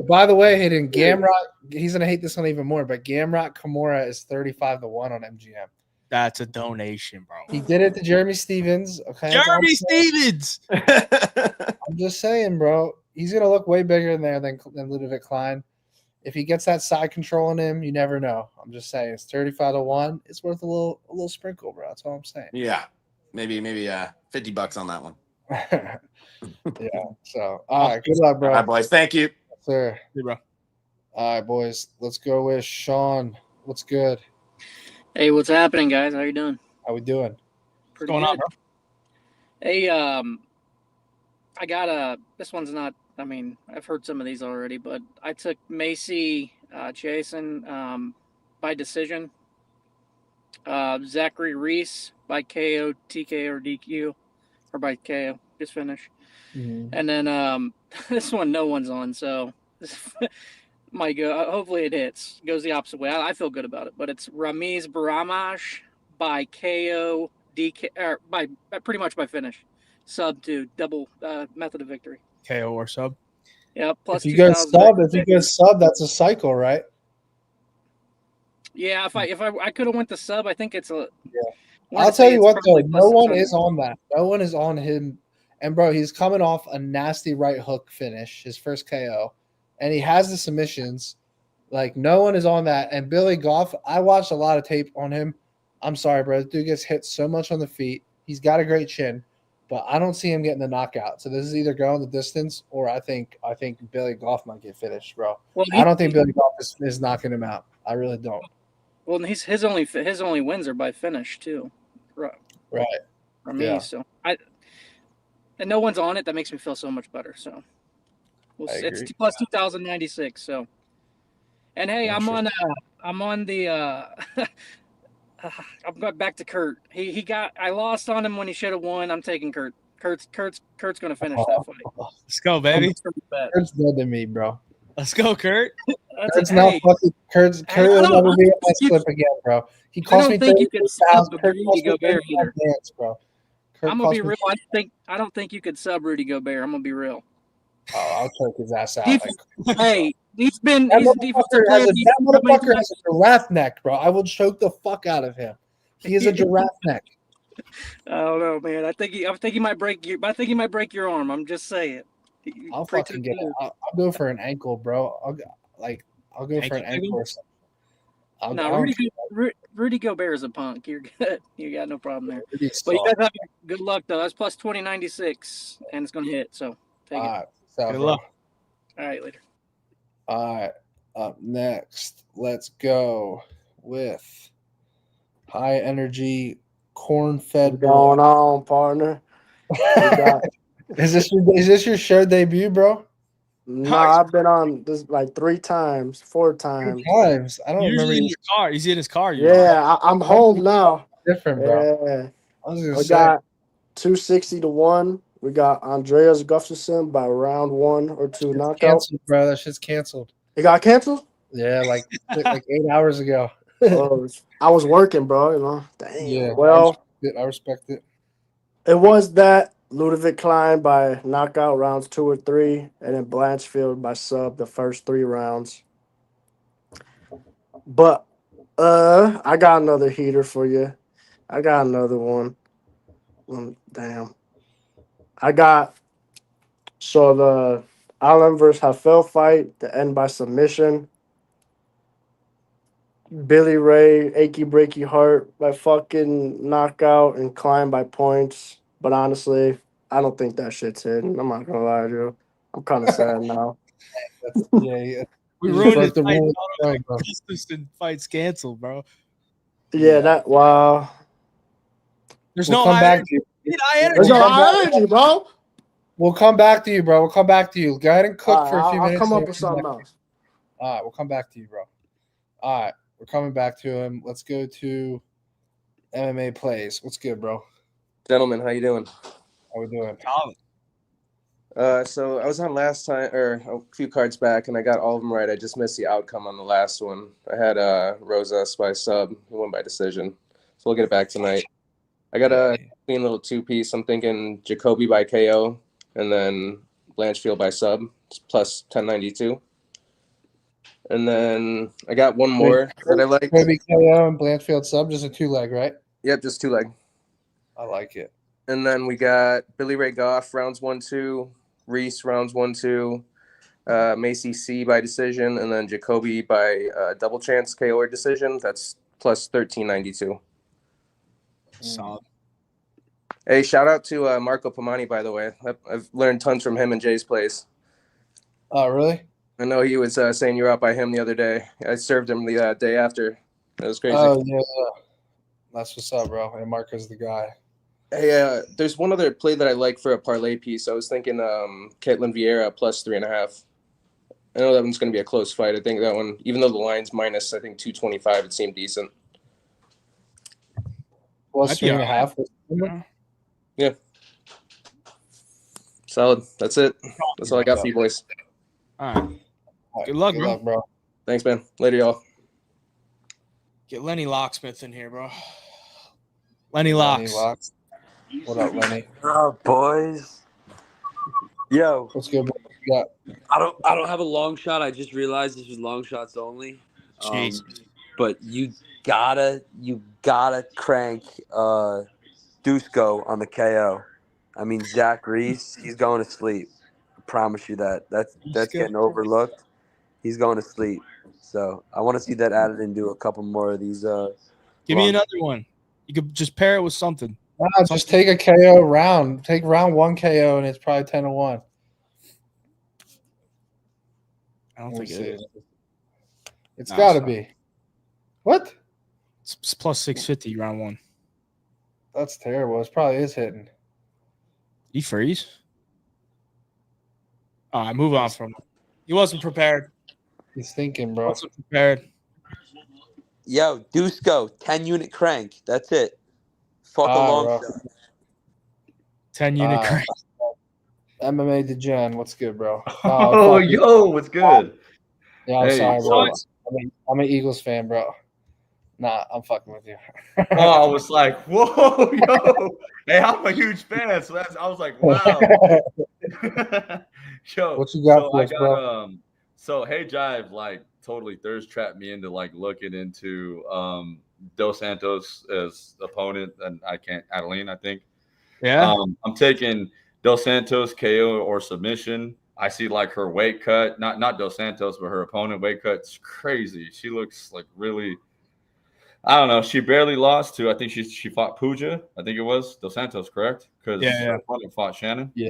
By the way, Hayden Gamrot, he's gonna hate this one even more. But Gamrot Kimura is 35 to 1 on MGM.
That's a donation, bro.
He did it to Jeremy Stevens. Okay,
Jeremy Stevens.
I'm just saying, bro. He's gonna look way bigger in there than Ludovic Klein. If he gets that side control in him, you never know. I'm just saying, it's 35 to 1. It's worth a little sprinkle, bro. That's all I'm saying.
Yeah, maybe $50 on that one.
Yeah. So, all right. Good luck, bro.
All right, boys. Thank you,
sir.
Hey, bro.
All right, boys. Let's go with Sean. What's good?
Hey, what's happening, guys? How you doing?
How we doing?
Pretty
going
good.
on, bro?
Hey, I got this one's not. I mean, I've heard some of these already, but I took Macy Jason by decision. Zachary Reese by KO, TK, or DQ, or by KO. Just finish. And then this one, no one's on, so might go. Hopefully, it hits. Goes the opposite way. I feel good about it, but it's Ramiz Baramash by KO, DK, or by pretty much by finish. Sub to double method of victory.
KO or sub.
Yeah, plus
If you go
2,000.
sub, that's a cycle, right?
Yeah, if I could have went to sub, I think it's a.
Yeah. I'll tell you what though, no one is on that. No one is on him. And bro, he's coming off a nasty right hook finish, his first KO, and he has the submissions. Like no one is on that. And Billy Goff, I watched a lot of tape on him. I'm sorry, bro. This dude gets hit so much on the feet. He's got a great chin, but I don't see him getting the knockout. So this is either going the distance, or I think Billy Goff might get finished, bro.
Well,
I don't think Billy Goff is knocking him out. I really don't.
Well, his only wins are by finish too.
Right.
For me,
Yeah.
so and no one's on it. That makes me feel so much better. So it's plus 2,096. So, and hey, I'm on the I'm going back to Kurt. I lost on him when he should have won. I'm taking Kurt. Kurt's going to finish that fight.
Let's go, baby.
Kurt's dead to me, bro.
Let's go, Kurt.
Kurt's not fucking Kurt will never be on my slip again, bro. He cost me $30,000. Kurt cost me $30,000, bro.
I'm gonna be real. I don't think you could sub Rudy Gobert. I'm gonna be real.
Oh, I'll choke his ass out.
Hey, he's defensive
player. That motherfucker has a giraffe neck, bro. I will choke the fuck out of him. He is a giraffe neck.
I don't know, man. I think he might break your arm. I'm just saying.
I'll fucking get it. I'll go for an ankle, bro. I'll go for an ankle or something.
Rudy Gobert is a punk. You're good. You got no problem there. But you guys have good luck though. That's plus 2096, and it's gonna hit. So take it.
Good luck.
All right, later.
All right. Up next, let's go with high energy corn fed.
What's going on, partner?
Is this your show debut, bro?
No, I've been on this like 4 times.
I don't
Usually
remember.
In his car. He's in his car.
Yeah, I'm home now.
Different, bro.
Yeah.
I was gonna
we
say.
got 260 to 1. We got Andreas Gustafsson by round 1 or 2 knockout.
Canceled, bro. That shit's canceled.
It got canceled?
Yeah, like 8 hours ago.
I was working, bro. You know. Dang.
Yeah.
Well,
I respect it.
it was that Ludovic Klein by knockout rounds 2 or 3, and then Blanchfield by sub the first 3 rounds. But I got another heater for you. I got another one. Damn. I got the Allen versus Hafel fight, the end by submission. Billy Ray, achy breaky heart by fucking knockout, and Klein by points. But honestly, I don't think that shit's hidden. I'm not gonna lie to you. I'm kind of sad now.
Yeah.
We ruined his fight. Gustafsson fight's canceled, bro.
Yeah, wow.
There's
We'll
no
come back to you.
There's no high energy, bro.
We'll come back to you, bro. We'll come back to you. Go ahead and cook for a few minutes.
I'll come up with something else.
All right, we'll come back to you, bro. All right, we're coming back to him. Let's go to MMA plays. What's good, bro?
Gentlemen, how you doing?
How we doing?
So I was on last time, or a few cards back, and I got all of them right. I just missed the outcome on the last one. I had Rosas by sub. He won by decision. So we'll get it back tonight. I got a clean little 2-piece. I'm thinking Jacoby by KO, and then Blanchfield by sub. It's plus 1092. And then I got one more that I like.
Jacoby KO and Blanchfield sub, just a 2-leg, right?
Yep, just 2-leg.
I like it.
And then we got Billy Ray Goff, rounds 1-2. Reese, rounds 1-2. Macy C by decision. And then Jacoby by double chance KO or decision. That's plus 1392.
Solid.
Hey, shout out to Marco Pomani, by the way. I've learned tons from him in Jay's place.
Oh, really?
I know he was saying you were out by him the other day. I served him the day after. That was crazy.
Oh, yeah. That's what's up, bro. And Marco's the guy.
Hey, there's one other play that I like for a parlay piece. I was thinking Caitlin Vieira plus 3.5. I know that one's going to be a close fight. I think that one, even though the line's minus, I think 225, it seemed decent.
Plus 3.5.
Yeah. Solid. That's it. That's all I got for you boys.
All right. Good luck, bro.
Thanks, man. Later, y'all.
Get Lenny Locksmith in here, bro. Lenny Locks.
What up, Lenny?
What up, boys? Yo,
what's good? Yeah.
I don't have a long shot. I just realized this was long shots only.
Jeez.
But you gotta crank Dusko on the KO. I mean, Zach Reese, he's going to sleep. I promise you that. That's getting overlooked. He's going to sleep. So I want to see that added into a couple more of these.
Give me another one. You could just pair it with something.
Nah, just take a KO round. Take round 1 KO, and it's probably 10-1.
I don't think it is.
It's got to be. What?
It's plus 650 round 1.
That's terrible. It probably is hitting.
He freeze? All right, move on from him. He wasn't prepared.
He's thinking, bro.
Wasn't prepared.
Yo, Dusko, 10-unit crank. That's it. Fuck a long shot.
10-unit crank.
MMA Degen, what's good, bro?
Oh, yo, what's good?
Yeah, I'm
Hey,
sorry, bro.
so-
I'm an Eagles fan, bro. Nah, I'm fucking with you.
Oh, I was like, whoa, yo. Hey, I'm a huge fan. So I was like, wow. Yo,
What you got
so
for
I
us,
got
bro?
so Hayjive like totally thirst trapped me into like looking into Dos Santos as opponent, and I can't Adeline, I think.
Yeah.
I'm taking Dos Santos KO or submission. I see like her weight cut, not Dos Santos, but her opponent weight cut's crazy. She looks like really, I don't know. She barely lost to, I think she fought Puja. I think it was Dos Santos, correct? Because her opponent fought Shannon.
Yeah.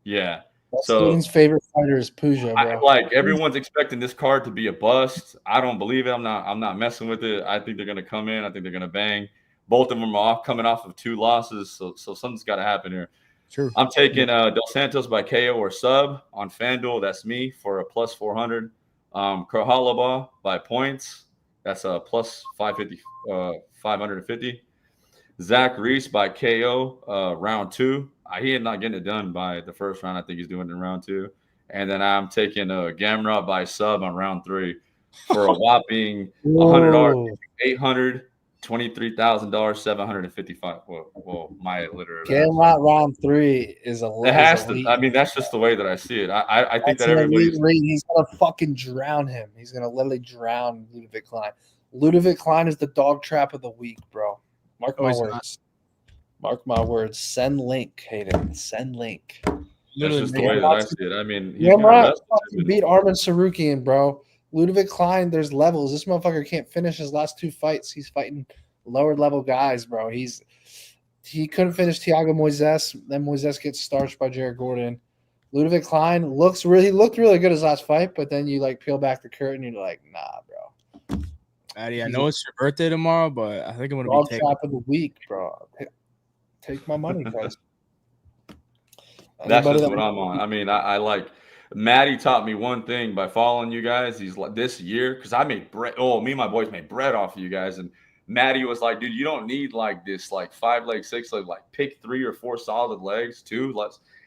Yeah.
So Steven's favorite fighter is Puja, bro.
Everyone's expecting this card to be a bust. I don't believe it. I'm not messing with it. I think they're gonna come in. I think they're gonna bang. Both of them are coming off of 2 losses, so something's got to happen here.
True.
I'm taking Dos Santos by KO or sub on FanDuel. That's me for a plus 400. Krahalaba by points. That's a plus 550. Zach Reese by KO round 2. He is not getting it done by the first round. I think he's doing it in round 2. And then I'm taking Gamrot by sub on round 3 for a whopping $100, $823,000, 755. Well, my literate.
Gamrot round 3 is a
It has to. I mean, that's just the way that I see it. I think that everybody's.
He's gonna fucking drown him. He's gonna literally drown Ludovic Klein. Ludovic Klein is the dog trap of the week, bro. Mark my words. Mark my words. Send link, Hayden. Send link.
That's just the way that I see it. I mean,
Gamrot fucking beat Arman Sarukian, bro. Ludovic Klein, there's levels. This motherfucker can't finish his last 2 fights. He's fighting lower level guys, bro. He couldn't finish Thiago Moises. Then Moises gets starched by Jared Gordon. Ludovic Klein looked really good his last fight, but then you like peel back the curtain, and you're like, nah, bro.
Matty, I know it's your birthday tomorrow, but I think I'm gonna
Dog
be taking.
trap of the week, bro. Take my money, guys.
That's just what I'm on. I mean, I like Matty taught me one thing by following you guys. He's like this year because I made bread. Oh, me and my boys made bread off of you guys, and Matty was like, dude, you don't need like this like 5 leg, 6 leg, like pick 3 or 4 solid legs too.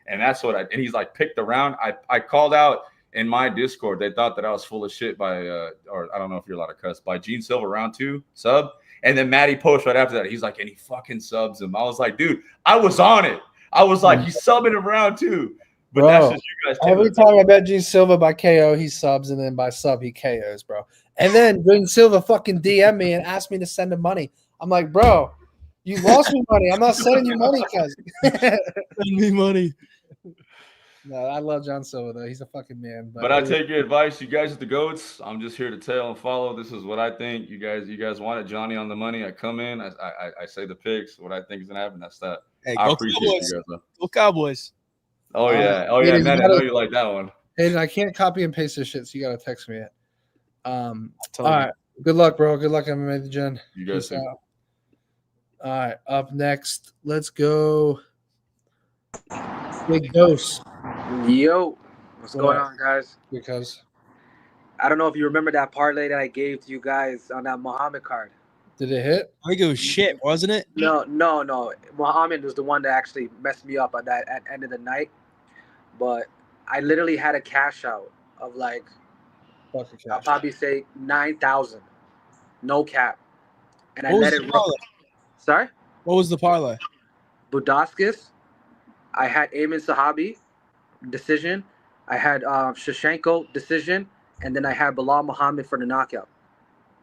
And that's what and he's like picked around. I called out in my Discord. They thought that I was full of shit by or I don't know if you're allowed to cuss by Gene Silver round 2 sub. And then Matty posts right after that. He's like, and he fucking subs him. I was like, dude, I was on it. I was like, he's subbing him round 2. But
bro,
that's just you guys.
Every time I bet Gene Silva by KO, he subs, and then by sub, he KOs, bro. And then Gene Silva fucking DM me and asked me to send him money. I'm like, bro, you lost me money. I'm not sending you money, cuz.
Send me money.
No, I love John Silva though. He's a fucking man.
But I take your advice. You guys are the goats. I'm just here to tell and follow. This is what I think. You guys wanted Johnny on the money. I come in. I say the picks. What I think is gonna happen. That's that.
Hey,
I
go
appreciate
Cowboys.
you guys. Though.
Go Cowboys.
Oh yeah. Oh yeah, man. I know you like that one.
Hayden, I can't copy and paste this shit, so you gotta text me it. All
Totally.
right. Good luck, bro. Good luck, MMA Degen.
You guys
Peace
too.
out. All right, up next, let's go. Big Dose.
Yo, what's
What
going
up?
on, guys?
Because
I don't know if you remember that parlay that I gave to you guys on that Muhammad card.
did it hit?
I think it was shit, wasn't it?
No. Muhammad was the one that actually messed me up at end of the night. But I literally had a cash out of like, I'll probably say 9,000, no cap, and I
What was
let
the
it run.
parlay?
Sorry,
What was the parlay?
Budaskis. I had Ayman Sahabi decision. I had Shevchenko decision, and then I had Bilal Muhammad for the knockout.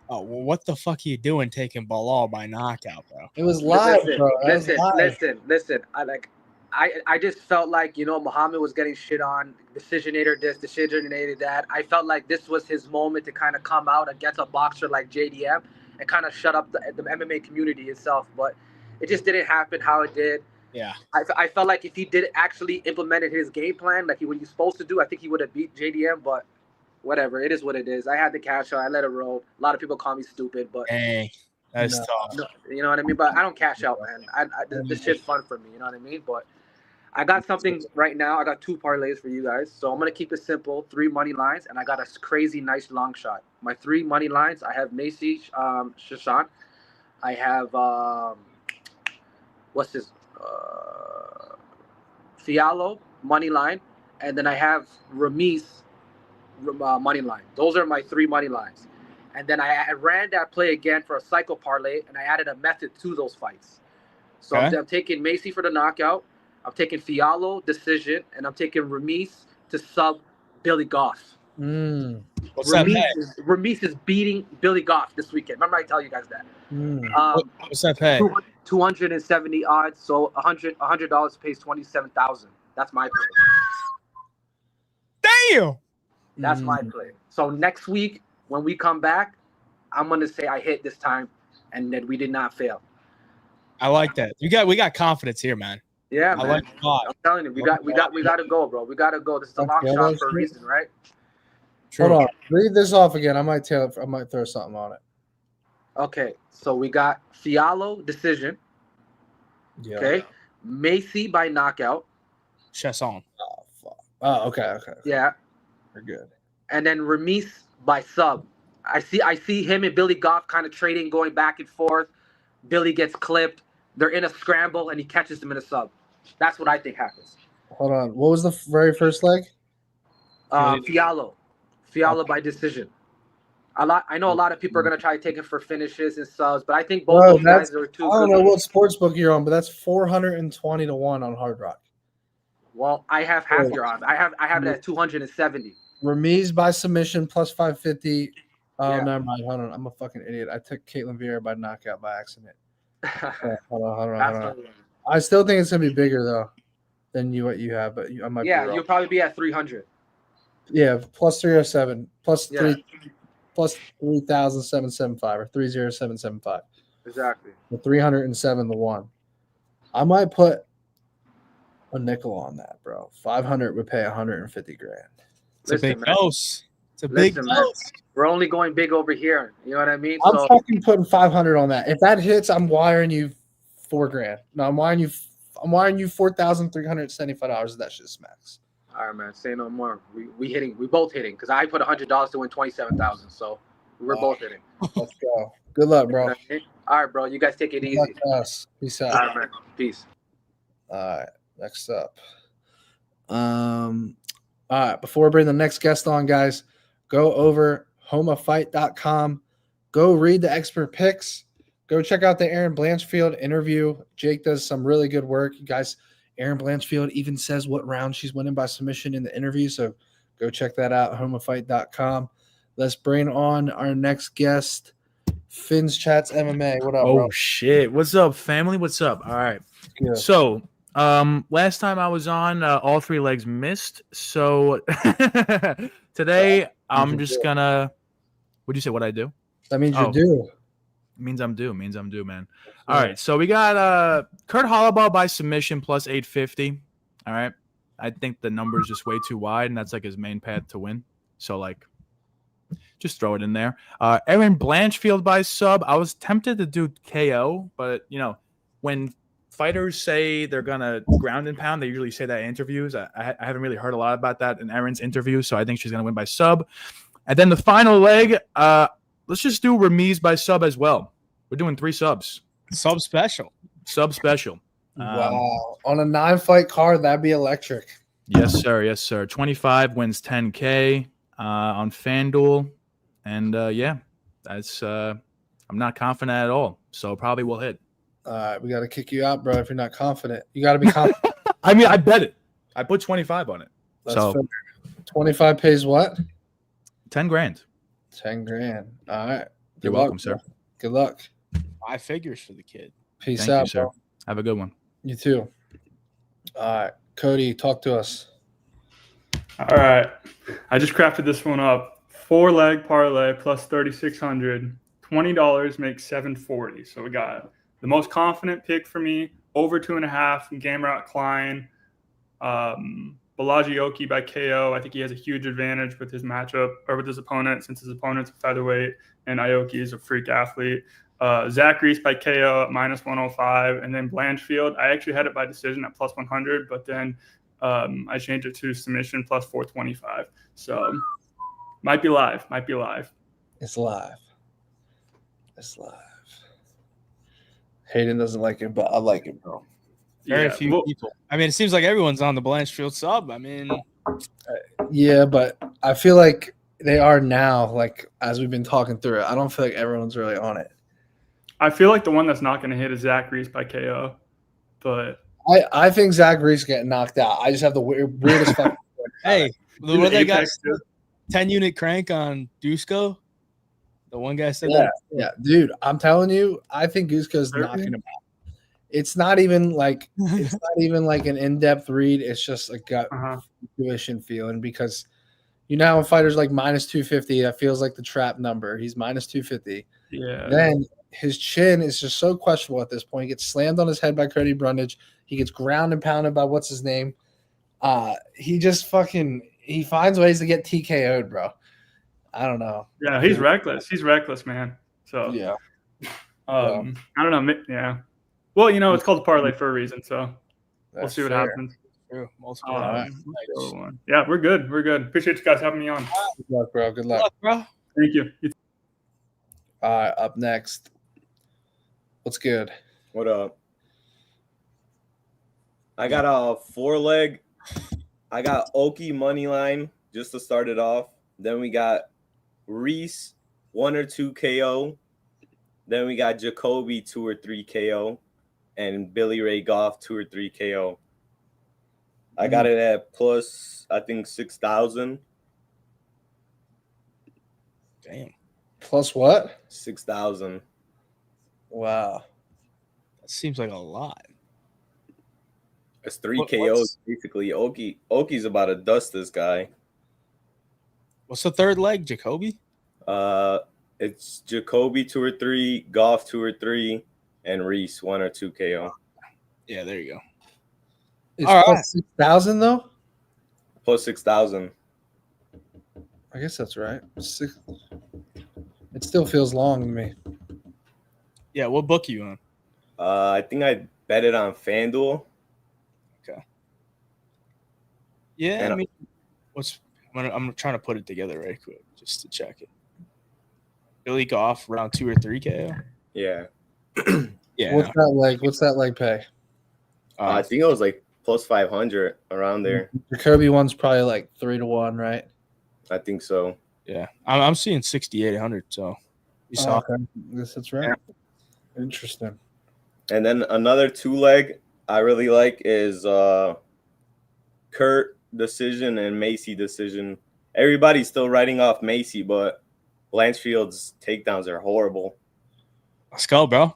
Oh, well, what the fuck are you doing taking Bilal by knockout, bro?
It was live, bro. That was
Listen. I just felt like, Muhammad was getting shit on, decisionator this, decisionator that. I felt like this was his moment to kind of come out against a boxer like JDM and kind of shut up the MMA community itself. But it just didn't happen how it did.
Yeah.
I felt like if he did actually implemented his game plan like what he's supposed to do, I think he would have beat JDM, but whatever. It is what it is. I had the cash out. I let it roll. A lot of people call me stupid, but
hey, that's tough.
no, you know what I mean? But I don't cash out, man. This shit's fun for me. You know what I mean? But I got something right now. I got 2 parlays for you guys. So I'm going to keep it simple. 3 money lines, and I got a crazy nice long shot. My 3 money lines, I have Macy Shashan. I have, what's this? Fialo, money line. And then I have Ramis, money line. Those are my 3 money lines. And then I ran that play again for a cycle parlay, and I added a method to those fights. So
Okay.
I'm taking Macy for the knockout. I'm taking Fialo decision, and I'm taking Ramis to sub Billy Goff.
What's that pay?
Ramis is beating Billy Goff this weekend. Remember I tell you guys that.
What's that pay?
270 odds, so $100 pays 27,000. That's my play.
Damn.
That's my play. So next week when we come back, I'm gonna say I hit this time, and that we did not fail.
I like that. We got confidence here, man.
Yeah,
I
man.
like it a lot.
I'm telling you, we got to go, bro. We got to go. This is a long shot for a reason, right?
Hold on. Read this off again. I might throw something on it.
Okay, so we got Fialo decision.
Yeah.
Okay, Macy by knockout.
Chasson.
Oh, fuck. Oh, okay.
Yeah,
we're good.
And then Ramis by sub. I see him and Billy Goff kind of trading, going back and forth. Billy gets clipped. They're in a scramble, and he catches him in a sub. That's what I think happens.
Hold on. What was the very first leg?
Fialo by decision. I know a lot of people are gonna try to take it for finishes and subs, but I think both those guys are too good.
I don't know what sports book you're on, but that's 420 to 1 on Hard Rock.
Well, I have half your odds. I have it at 270.
Ramis by submission plus 550. Oh, never mind. Hold on. I'm a fucking idiot. I took Caitlin Vieira by knockout by accident. Hold on. I still think it's gonna be bigger though than what you have, but I might be wrong.
You'll probably be at 300.
Yeah, plus 307, plus 3,775 or 30775.
Exactly.
The 307 to 1. I might put a nickel on that, bro. 500 would pay 150 grand.
It's a big dose. It's a big dose.
We're only going big over here. You know what I mean?
I'm fucking putting 500 on that. If that hits, I'm wiring you $4 grand. No, I'm wiring you $4,375. That shit smacks.
All right, man. Say no more. We both hitting because I put $100 to win 27,000. So we're both hitting.
Let's go. Good luck, bro.
All right, bro. You guys take it easy.
Peace out.
All right, man. Peace.
All right. Next up. All right. Before we bring the next guest on, guys, go over homafight.com. Go read the expert picks. Go check out the Aaron Blanchfield interview. Jake does some really good work. You guys, Aaron Blanchfield even says what round she's winning by submission in the interview. So go check that out, homafight.com. Let's bring on our next guest, Finn's Chats MMA. What up, bro?
Oh, shit. What's up, family? What's up? All right.
Yeah.
So, last time I was on, all 3 legs missed. So, today I'm just going to – what'd you say? What'd I do?
That means you're due.
Means I'm due, man. All right, so we got Kurt Holloway by submission plus 850. All right. I think the number is just way too wide, and that's like his main path to win. So, like, just throw it in there. Aaron Blanchfield by sub. I was tempted to do KO, but, when fighters say they're gonna ground and pound, they usually say that in interviews. I haven't really heard a lot about that in Erin's interview, so I think she's gonna win by sub. And then the final leg, let's just do remise by sub as well. We're doing 3 subs.
Sub special.
Sub special.
Wow. On a 9-fight card, that'd be electric.
Yes, sir. Yes, sir. 25 wins 10K on FanDuel. And yeah, that's I'm not confident at all. So probably will hit.
We got to kick you out, bro, if you're not confident. You got to be confident.
I mean, I bet it. I put 25 on it.
That's
so
fair. 25 pays what?
10 grand.
10 grand. All right.
You're welcome, sir.
Good luck.
5 figures for the kid.
Peace
Thank
out,
you, sir.
bro.
Have a good one.
You too. All right. Cody, talk to us.
All right. I just crafted this one up. 4-leg parlay plus 3,600. $20 makes $740. So we got the most confident pick for me, over 2.5, Gamrot Klein. Balaji Oki by KO. I think he has a huge advantage with his matchup or with his opponent, since his opponent's a featherweight and Aoki is a freak athlete. Zach Reese by KO at minus 105, and then Blanchfield. I actually had it by decision at plus 100, but then I changed it to submission plus 425. So might be live. Might be live.
It's live. It's live. Hayden doesn't like it, but I like it, bro.
Very few people. I mean, it seems like everyone's on the Blanchfield sub. I mean,
Yeah, but I feel like they are now, like, as we've been talking through it. I don't feel like everyone's really on it.
I feel like the one that's not going to hit is Zach Reese by KO, but
I think Zach Reese getting knocked out. I just have the weirdest fucking.
hey,
Dude,
what they got?
Apex, too.
10-unit crank on Dusko. The one guy said
Yeah,
that.
yeah, dude. I'm telling you, I think Gusko's knocking him out. It's not even like an in-depth read. It's just a gut intuition feeling, because you know when fighters like minus 250, that feels like the trap number. He's minus 250.
Yeah.
Then his chin is just so questionable at this point. He gets slammed on his head by Cody Brundage. He gets ground and pounded by what's his name. He just he finds ways to get TKO'd, bro. I don't know.
Yeah, he's reckless. He's reckless, man. So
yeah.
I don't know. Yeah. Well, you know, it's called a parlay for a reason, so we'll
That's
see what
fair.
happens.
True. Multiple.
Yeah, we're good. We're good. Appreciate you guys having me on.
Good luck, bro. Good luck.
bro.
Thank you.
All right, up next. What's good?
What up? I got a 4-leg. I got Oki money line just to start it off. Then we got Reese 1 or 2 KO. Then we got Jacoby 2 or 3 KO, and Billy Ray Goff 2 or 3 KO. I got it at plus, I think, 6,000.
Damn.
Plus what?
6,000.
Wow.
That seems like a lot.
It's 3 KOs basically. Oki's about to dust this guy.
What's the third leg, Jacoby?
It's Jacoby 2 or 3, Goff 2 or 3, and Reese 1 or 2 KO.
Yeah, there you go.
It's
All
plus
right.
6,000 though.
Plus 6,000.
I guess that's right. It still feels long to me.
Yeah, what book are you on?
I think I bet it on FanDuel.
Okay. Yeah,
And
I mean, I'm trying to put it together right quick just to check it. Billy Goff round 2 or 3 KO.
Yeah.
Yeah.
What's that like? What's that like pay?
I think it was like plus 500 around there.
The Kirby one's probably like 3-1, right?
I think so.
Yeah, I'm seeing 6,800. So you saw.
Okay. I guess that's right. Interesting.
And then another 2-leg I really like is Kurt decision and Macy decision. Everybody's still writing off Macy, but Blanchfield's takedowns are horrible.
Let's go, bro.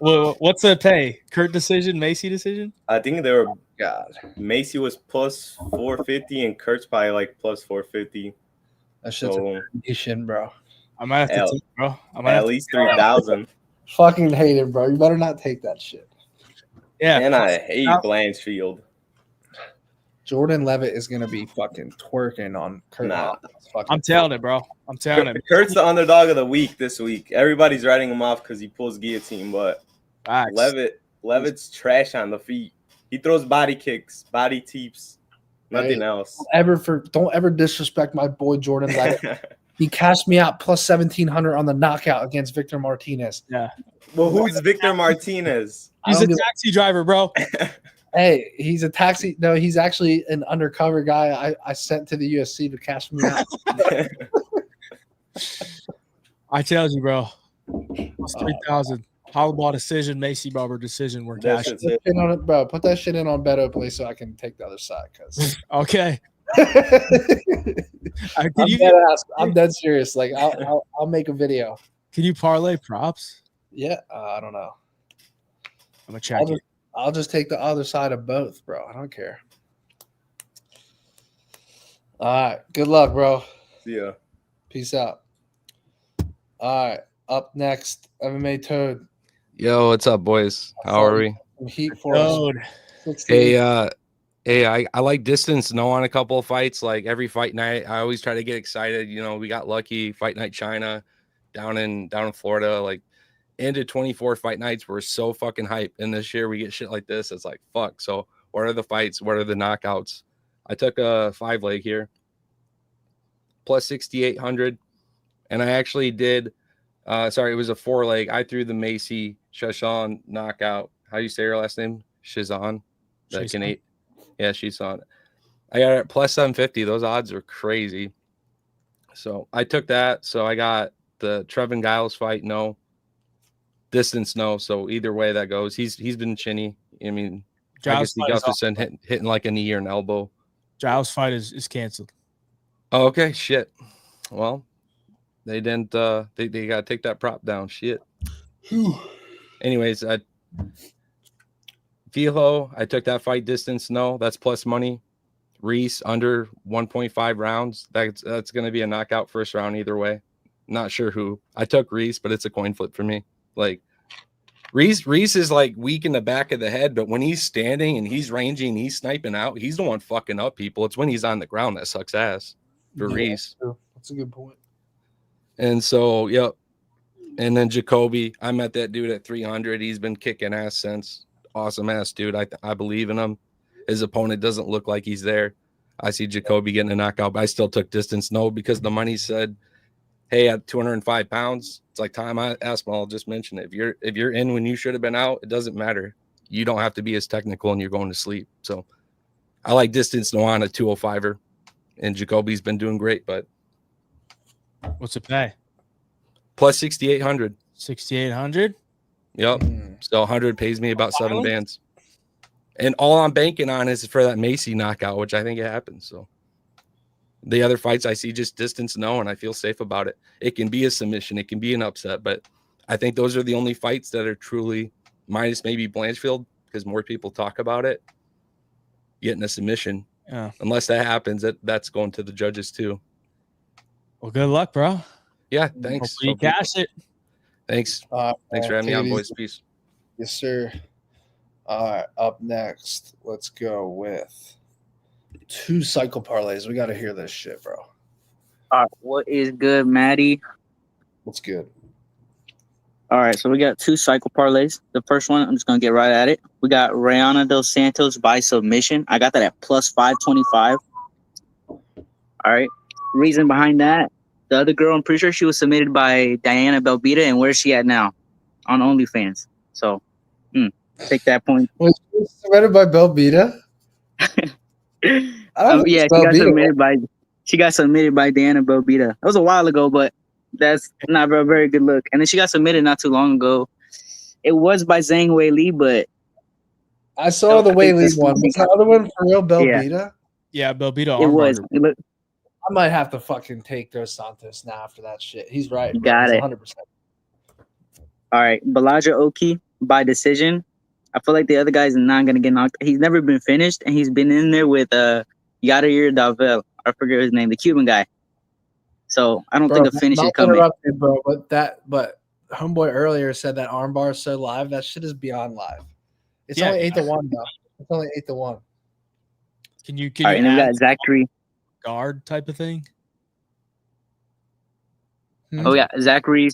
Well, what's the pay? Kurt decision, Macy decision?
I think they were.
God.
Macy was plus 450 and Kurt's probably like plus 450.
That shit's a nation, bro.
I might have to take, bro.
At least 3,000.
Fucking hate it, bro. You better not take that shit.
Yeah.
And I hate Blanchfield.
Jordan Levitt is gonna be fucking twerking on Kurt.
Nah.
I'm telling it, bro. I'm telling it.
Kurt's the underdog of the week this week. Everybody's writing him off because he pulls guillotine, but Levitt's trash on the feet. He throws body kicks, body teeps, nothing else.
Don't ever disrespect my boy Jordan Levitt. He cashed me out plus 1,700 on the knockout against Victor Martinez.
Yeah.
Well, who's Victor Martinez?
He's a taxi driver, bro.
Hey, he's a taxi. No, he's actually an undercover guy I sent to the UFC to cash me out.
I tell you, bro. Plus 3,000. Hollowball decision, Macy Barber decision. We're cashing.
Bro, put that shit in on BetOpenly so I can take the other side.
Okay.
I'm dead serious. Like I'll make a video.
Can you parlay props?
Yeah, I don't know.
I'm gonna check it.
I'll just take the other side of both, bro. I don't care. All right. Good luck, bro.
See ya.
Peace out. All right. Up next, MMA Toad.
Yo, what's up, boys? How are we?
Heat for us.
Hey, I like distance no on a couple of fights. Like every fight night, I always try to get excited. You know, we got lucky. Fight Night China down in Florida. Like ended 24 fight nights. We're so fucking hyped. And this year we get shit like this. It's like fuck. So what are the fights? What are the knockouts? I took a 5-leg here, plus 6,800, and I actually did. Sorry, it was a 4-leg. I threw the Macy Shashan knockout. How do you say her last name? Shizan. Yeah, she's on it. I got it at plus 750. Those odds are crazy. So I took that. So I got the Trevin Giles fight, no. Distance, no. So either way that goes, he's been chinny. I mean, I guess Gustafson hitting like a knee or an elbow.
Giles fight is canceled.
Oh, okay, shit. Well, they didn't. They got to take that prop down. Shit. Anyways, Filo, I took that fight distance. No, that's plus money. Reese under 1.5 rounds. That's going to be a knockout first round either way. Not sure who. I took Reese, but it's a coin flip for me. Like Reese is like weak in the back of the head, but when he's standing and he's ranging, he's sniping out. He's the one fucking up people. It's when he's on the ground that sucks ass for Reese.
That's a good point.
And so, yep. And then Jacoby, I met that dude at 300. He's been kicking ass since. Awesome ass dude. I believe in him. His opponent doesn't look like he's there. I see Jacoby getting a knockout, but I still took distance. No, because the money said, hey, at 205 pounds, it's like time I asked, I'll just mention it. If you're in when you should have been out, it doesn't matter. You don't have to be as technical and you're going to sleep. So I like distance no on a 205er. And Jacoby's been doing great, but
what's it pay?
Plus 6,800.
6,800?
Yep. So 100 pays me about 7 bands. And all I'm banking on is for that Macy knockout, which I think it happens. So the other fights I see just distance no, and I feel safe about it. It can be a submission. It can be an upset. But I think those are the only fights that are truly, minus maybe Blanchfield, because more people talk about it, getting a submission.
Yeah.
Unless that happens, that's going to the judges too.
Well, good luck, bro.
Yeah, thanks.
Hopefully you cash it.
Thanks. Thanks for having me on, boys. Peace.
Yes, sir. All right, up next, let's go with 2 cycle parlays. We got to hear this shit, bro.
All right, what is good, Matty?
What's good?
All right, so we got 2 cycle parlays. The first one, I'm just going to get right at it. We got Rayana Dos Santos by submission. I got that at plus 525. All right. Reason behind that, the other girl, I'm pretty sure she was submitted by Diana Belbita, and where's she at now? On OnlyFans. So, take that point.
Was she submitted by Belbita?
Yeah, she got submitted by Diana Belbita. That was a while ago, but that's not a very good look. And then she got submitted not too long ago. It was by Zhang Wei Li, but
I saw the Wei Li one. Was the other one for real Belbita?
Yeah, Belbita.
It was.
I might have to fucking take Dos Santos now after that shit. He's right.
You got it.
100%.
All right, Balaja Oki by decision. I feel like the other guy's not gonna get knocked. He's never been finished, and he's been in there with Yadair Davel. I forget his name, the Cuban guy. So I don't think a finish is coming.
Bro, but homeboy earlier said that armbar is so live. That shit is beyond live. It's only 8-1 though. It's only 8-1.
Can you
and we got Zachary
guard type of thing?
Oh yeah, Zachary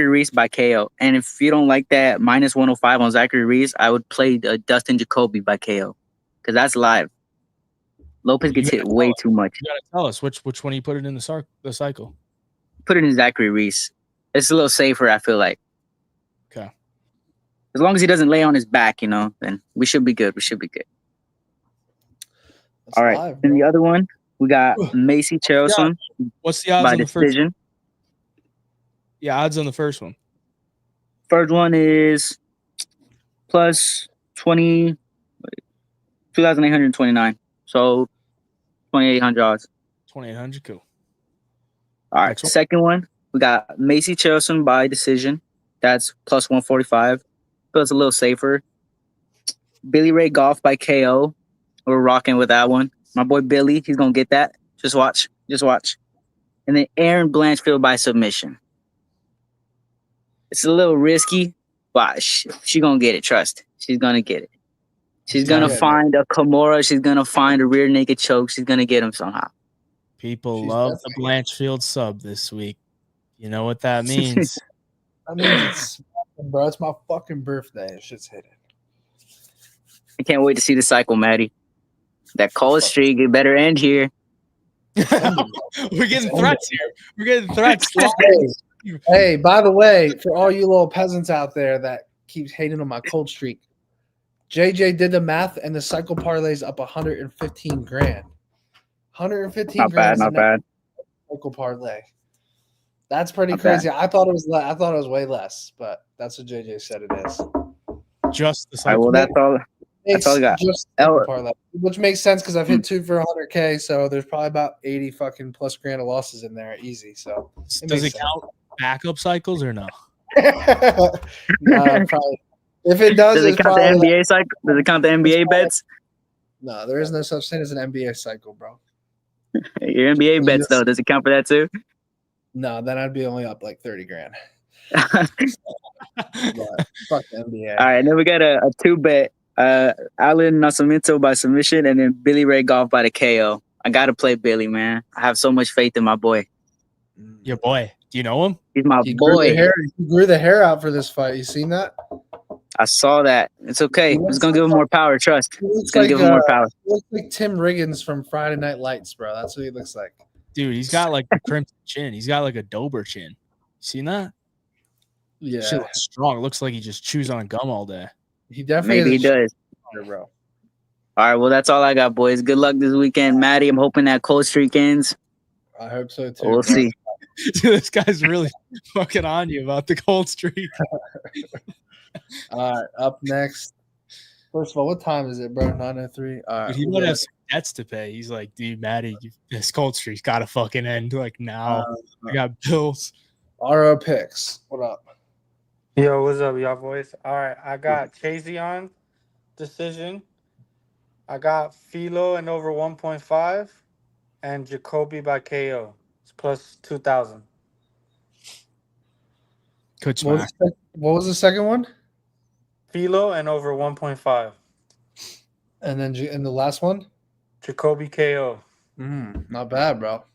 Reese by KO. And if you don't like that minus 105 on Zachary Reese, I would play Dustin Jacoby by KO, because that's live. Lopez gets hit way too much.
You gotta tell us which one you put it in the cycle.
Put it in Zachary Reese. It's a little safer, I feel like.
Okay.
As long as he doesn't lay on his back, then we should be good. We should be good. All right.
live,
And the other one, we got Macy Charleston.
What's the odds
by
on the first
decision.
Yeah, odds on the first one.
First one is plus 2,829. So 2,800 odds.
2,800, cool.
All right. Second one, we got Macy Charleston by decision. That's plus 145. Feels a little safer. Billy Ray Golf by KO. We're rocking with that one. My boy Billy, he's going to get that. Just watch. And then Aaron Blanchfield by submission. It's a little risky, but she going to get it. Trust. She's going to get it. She's going to find a Kimura. She's going to find a rear naked choke. She's going to get him somehow.
People love the Blanchfield sub this week. You know what that means.
That means it's, bro, it's my fucking birthday. Shit's hitting.
I can't wait to see the cycle, Matty. That cold streak, it better end here.
We're getting threats here. We're getting threats.
Hey, by the way, for all you little peasants out there that keeps hating on my cold streak, JJ did the math and the cycle parlay's up 115 grand. 115
not
grand.
Not bad.
Cycle parlay. That's pretty
Not
crazy.
bad.
I thought it was way less, but that's what JJ said it is.
Just the
All right, well, that's all I got.
Just cycle parlay, which makes sense because I've hit 2 for 100K, so there's probably about 80 fucking plus grand of losses in there, easy. So
does it count backup cycles or no?
Probably. If it does,
Does it
it's
count the
probably
NBA cycle? Does it count the NBA bets?
No, there is no such thing as an NBA cycle, bro.
Your NBA bets, though, does it count for that too?
No, then I'd be only up like 30 grand. But fuck the NBA.
All right, then we got a 2-bet. Alan Nascimento by submission, and then Billy Ray Golf by the KO. I gotta play Billy, man. I have so much faith in my boy.
Your boy. Do you know him?
He's my
He
boy.
grew the hair out for this fight. You seen that?
I saw that. It's okay. It's gonna give him more power. Trust. It's
Looks
gonna
like
give him more power.
he looks like Tim Riggins from Friday Night Lights, bro. That's what he looks like.
Dude, he's got like the crimson chin. He's got like a Dober chin. Seen that?
Yeah.
Shit looks strong. It looks like he just chews on gum all day.
He definitely
Maybe he does.
bro.
All right. Well, that's all I got, boys. Good luck this weekend, Matty. I'm hoping that cold streak ends.
I hope so too.
We'll
bro.
see.
Dude, this guy's really fucking on you about the cold streak.
All right, up next. First of all, what time is it, bro? 9:03. All right.
Dude, he might have some debts to pay. He's like, dude, Matty, this cold streak's got to fucking end. Like now, I got bills.
RO picks. What up?
Yo, what's up, y'all boys? All right, I got Chazion decision. I got Philo and over 1.5, and Jacoby by KO. It's plus 2,000.
What was the second one?
Philo and over 1.5.
And then the last one?
Jacoby KO.
Not bad, bro.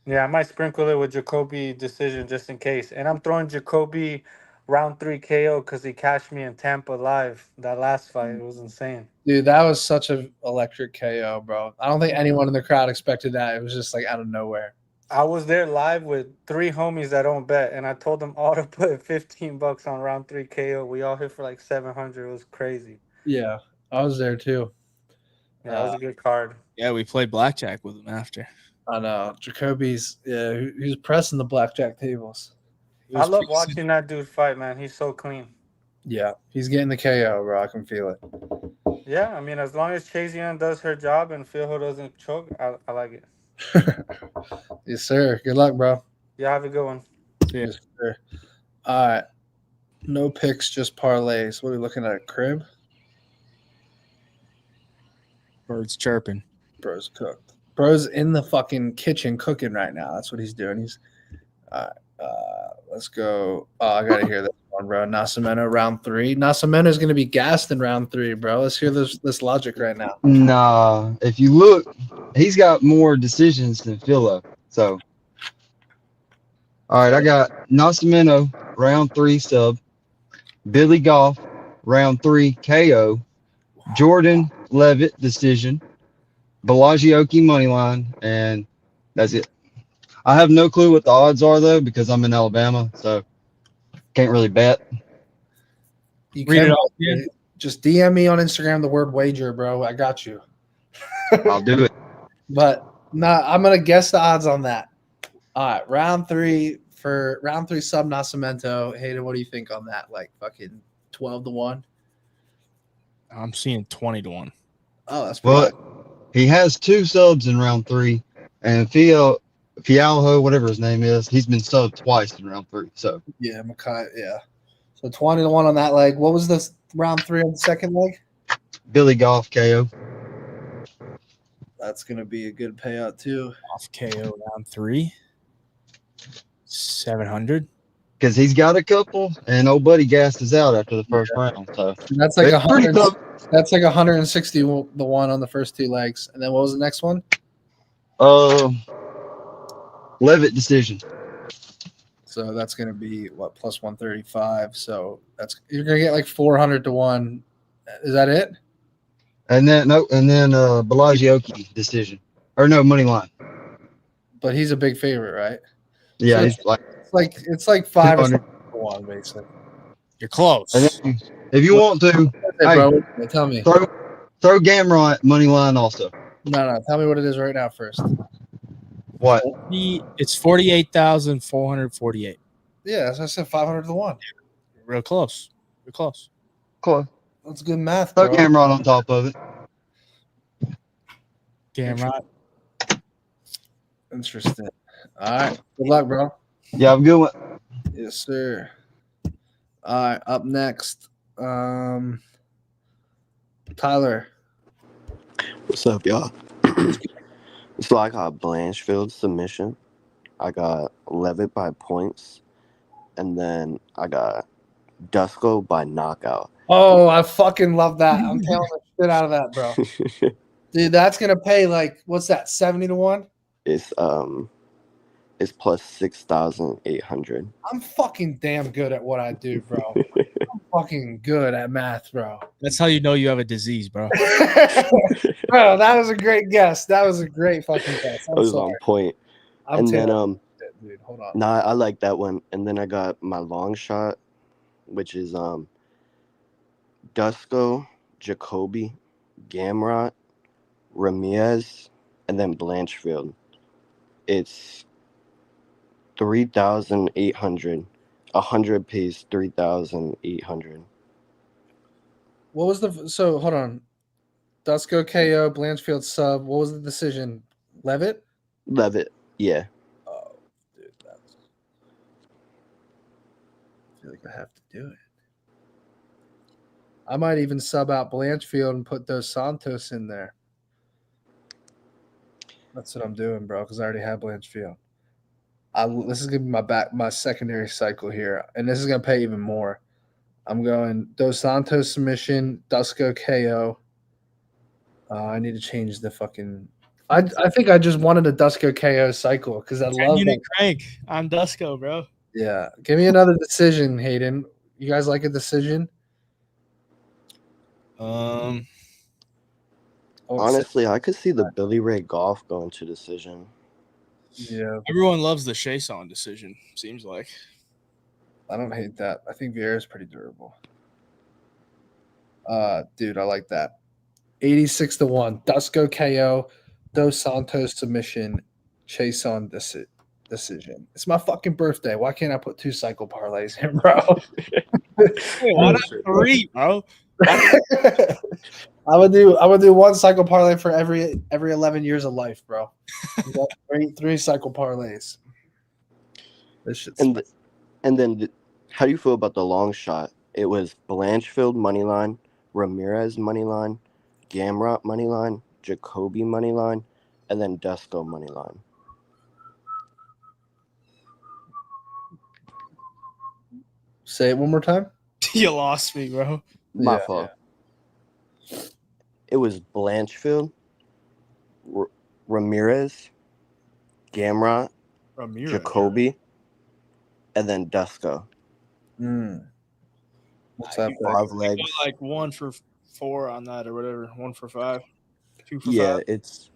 Yeah, I might sprinkle it with Jacoby decision just in case. And I'm throwing Jacoby round 3 KO because he cashed me in Tampa live. That last fight, it was insane.
Dude, that was such an electric KO, bro. I don't think anyone in the crowd expected that. It was just like out of nowhere.
I was there live with 3 homies that don't bet, and I told them all to put $15 on round 3 KO. We all hit for like 700. It was crazy.
Yeah, I was there too.
Yeah, that was a good card.
Yeah, we played blackjack with him after.
I know. Jacoby's, he was pressing the blackjack tables.
I love watching that dude fight, man. He's so clean.
Yeah, he's getting the KO, bro. I can feel it.
Yeah, I mean, as long as Chazion does her job and Phil doesn't choke, I like it.
Yes, sir. Good luck, bro.
Yeah, have a good one.
Yes, sir. All right. No picks, just parlays. What are we looking at? Crib?
Birds chirping.
Bro's cooked. Bro's in the fucking kitchen cooking right now. That's what he's doing. He's let's go. Oh, I gotta hear this one, bro. Nascimento round 3. Nascimento is gonna be gassed in round 3, bro. Let's hear this logic right now.
Nah, if you look, he's got more decisions than Philo. So All right, I got Nascimento, round 3 sub. Billy Goff, round 3 KO. Jordan Levitt, decision. Belagioki money line, and that's it. I have no clue what the odds are though because I'm in Alabama, so can't really bet.
You
Read
can
it off again.
just DM me on Instagram the word wager, bro. I got you.
I'll do it.
But I'm gonna guess the odds on that. All right, round 3 sub Nascimento. Hayden, what do you think on that? Like fucking 12-1.
I'm seeing 20-1.
Oh, that's pretty.
Well, he has 2 subs in round 3, and Fialho, whatever his name is, he's been subbed twice in round 3. So
Yeah, Makai. Yeah. So 20-1 on that leg. What was this round 3 on the second leg?
Billy Goff KO.
That's gonna be a good payout too.
Off KO round 3. 700.
Because he's got a couple, and old buddy gassed us out after the first round. So
And that's like
it's pretty
100.
tough.
That's like 160 the one on the first 2 legs. And then what was the next one?
Levitt decision.
So that's gonna be what, plus 135. So you're gonna get like 400-1. Is that it?
And then Belagioki decision. Or no, money line.
But he's a big favorite, right?
Yeah,
So
he's like
it's like 5 or
200.
1 basically.
You're close.
And then, if you want to,
Hey, bro, tell me.
throw Gamrot money line also.
No, tell me what it is right now first.
What?
It's 48,448.
Yeah, as I said, 500-1.
Real close. You're close.
Close.
That's good math,
Throw
bro.
Gamrot on top of it.
Gamrot.
Interesting. All right. Good luck, bro.
Yeah, have a good one.
Yes, sir. All right. Up next, Tyler.
What's up, y'all? So I got Blanchfield submission. I got Levitt by points. And then I got Dusko by knockout.
Oh, I fucking love that. I'm telling the shit out of that, bro. Dude, that's gonna pay like, what's that, 70-1?
It's plus 6,800.
I'm fucking damn good at what I do, bro. I'm fucking good at math, bro.
That's how you know you have a disease, bro.
Bro, that was a great guess. That was a great fucking guess.
I
I'm
was
sorry.
on point.
I'm
And then
terrible. Dude, hold on.
nah, I like that one. And then I got my long shot, which is Dusko, Jacoby, Gamrot, Ramirez, and then Blanchfield. It's 3,800. 100 pays 3,800.
What was so hold on. Dusko KO, Blanchfield sub. What was the decision? Levitt?
Levitt, yeah.
Oh, dude, I feel like I have to do it. I might even sub out Blanchfield and put Dos Santos in there. That's what I'm doing, bro, because I already have Blanchfield. This is gonna be my secondary cycle here, and this is gonna pay even more. I'm going Dos Santos submission, Dusko KO. I need to change the fucking. I think I just wanted a Dusko KO cycle because I love that.
Crank. I'm Dusko, bro.
Yeah, give me another decision, Hayden. You guys like a decision?
Honestly, I could see the Billy Ray Golf going to decision.
Yeah,
Everyone loves the Chason decision, seems like.
I don't hate that. I think Vieira's pretty durable. Dude, I like that. 86-1. Dusko KO, Dos Santos submission, Chason decision. It's my fucking birthday. Why can't I put 2 cycle parlays in, bro?
Hey, why not 3, bro?
I'm gonna do 1 cycle parlay for every 11 years of life, bro. You got 3 cycle parlays. This shit's
And then, how do you feel about the long shot? It was Blanchfield moneyline, Ramirez moneyline, Gamrot moneyline, Jacoby moneyline, and then Dusko moneyline.
Say it one more time.
You lost me, bro.
My fault. It was Blanchfield, Ramirez, Gamrot,
Ramirez.
Jacoby, and then Dusko.
What's that?
5 legs.
Like 1 for 4 on that or whatever. 1 for 5. 2 for
Yeah,
5.
it's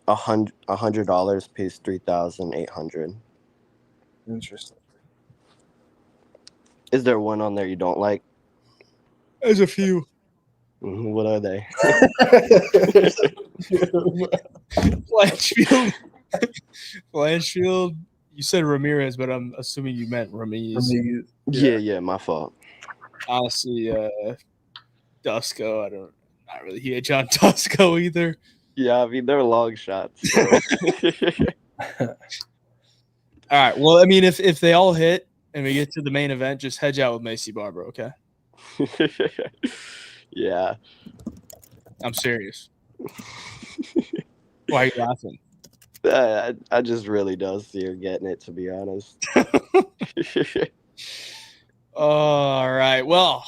$100 pays 3,800.
Interesting.
Is there one on there you don't like?
There's a few.
What are they?
Blanchfield. Blanchfield. You said Ramirez, but I'm assuming you meant Ramirez.
Yeah, my fault.
Honestly, Dusko. Not really huge on Dusko either.
Yeah, I mean they're long shots. So.
All right. Well, I mean, if they all hit and we get to the main event, just hedge out with Macy Barber, okay?
Yeah.
I'm serious. Why are you laughing?
I just really don't see her getting it, to be honest.
All right. Well,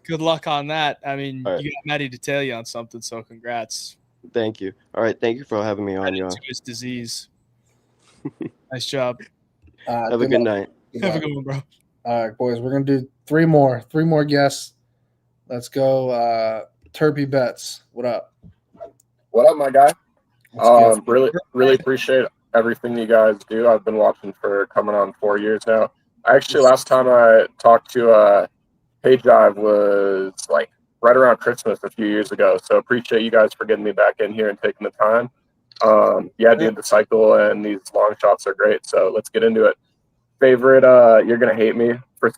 good luck on that. I mean, you got Matty to tell you on something, so congrats.
Thank you. All right, thank you for having me on, y'all.
To his disease. Nice job.
Have a good night.
Have a good one, bro.
All right, boys. We're gonna do three more guests. Let's go. Turpy Bets. What up?
What up, my guy? Really appreciate everything you guys do. I've been watching for coming on 4 years now. Actually, last time I talked to Hayjive was like right around Christmas a few years ago. So appreciate you guys for getting me back in here and taking the time. Dude, the cycle and these long shots are great. So let's get into it. Favorite, you're gonna hate me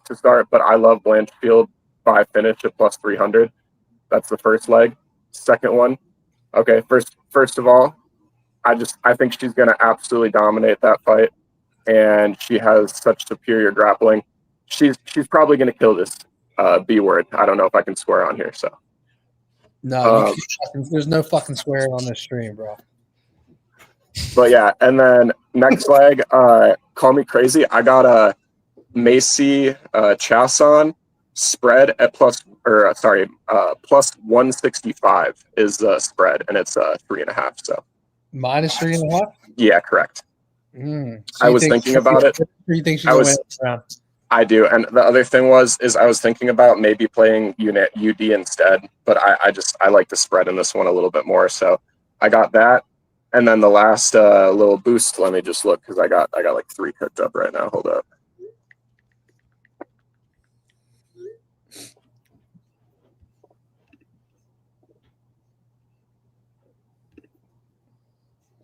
to start, but I love Blanchfield by finish at plus 300. That's the first leg. Second one, okay. First of all, I think she's gonna absolutely dominate that fight, and she has such superior grappling. She's probably gonna kill this B word. I don't know if I can swear on here. So
no, there's no fucking swearing on this stream, bro.
But yeah, and then next leg, call me crazy. I got a Macy Chason spread at plus 165 is the spread, and it's 3.5. So
minus 3.5.
Yeah, correct.
So
I was thinking about it.
You think she's gonna win this round?
I do, and the other thing was I was thinking about maybe playing UD instead, but I like the spread in this one a little bit more. So I got that. And then the last little boost, let me just look because I got like 3 cooked up right now. Hold up.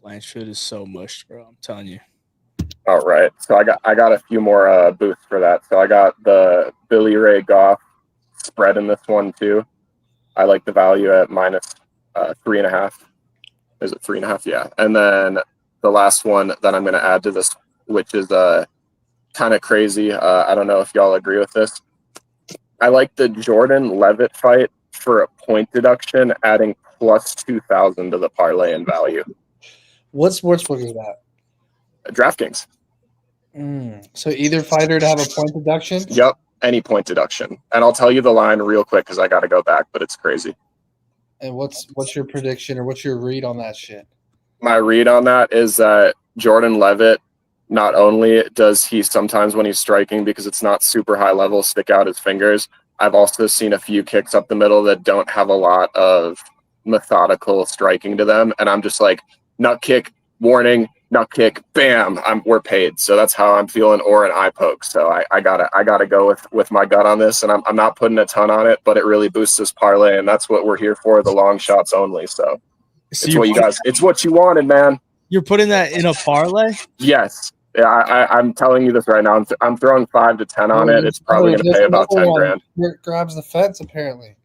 Blanchfield is so mushed, bro. I'm telling you.
All right. So I got a few more boosts for that. So I got the Billy Ray Goff spread in this one too. I like the value at minus 3.5. Is it 3.5? Yeah. And then the last one that I'm going to add to this, which is kind of crazy. I don't know if y'all agree with this. I like the Jordan Levitt fight for a point deduction, adding plus 2,000 to the parlay in value.
What sportsbook is that?
DraftKings.
So either fighter to have a point deduction?
Yep. Any point deduction. And I'll tell you the line real quick because I got to go back, but it's crazy.
And what's your prediction or what's your read on that shit?
My read on that is that Jordan Levitt, not only does he sometimes when he's striking, because it's not super high level, stick out his fingers, I've also seen a few kicks up the middle that don't have a lot of methodical striking to them. And I'm just like, nut kick, warning, nut kick, bam, we're paid. So that's how I'm feeling, or an eye poke. So I gotta go with my gut on this, and I'm not putting a ton on it, but it really boosts this parlay, and that's what we're here for, the long shots only. So it's what you wanted, man.
You're putting that in a parlay?
Yes. Yeah, I'm telling you this right now. I'm throwing 5 to 10 on it. It's probably going to pay about 10 grand.
It grabs the fence, apparently.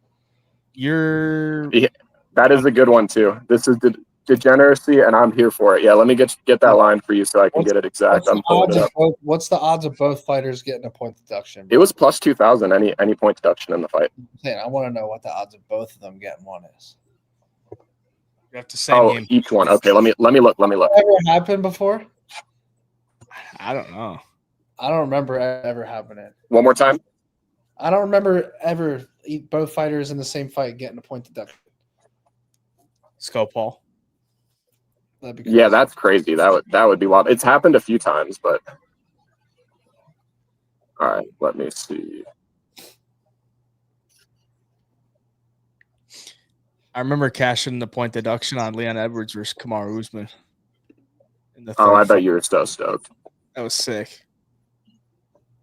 That is a good one too. This is the degeneracy, and I'm here for it. Yeah, let me get that line for you so I can get it exact. I'm pulling it up.
What's the odds of both fighters getting a point deduction?
It was plus 2,000. Any point deduction in the fight.
I want to know what the odds of both of them getting one is.
You have to say
each one. Okay, let me look.
Ever happened before?
I don't know.
I don't remember ever happening.
One more time.
I don't remember ever both fighters in the same fight getting a point deduction.
Let's go, Paul.
Yeah, that's crazy. That would be wild. It's happened a few times, but All right, let me see.
I remember cashing the point deduction on Leon Edwards versus Kamaru Usman. In the
Oh, I
third
bet
fight.
you were so stoked.
That was sick.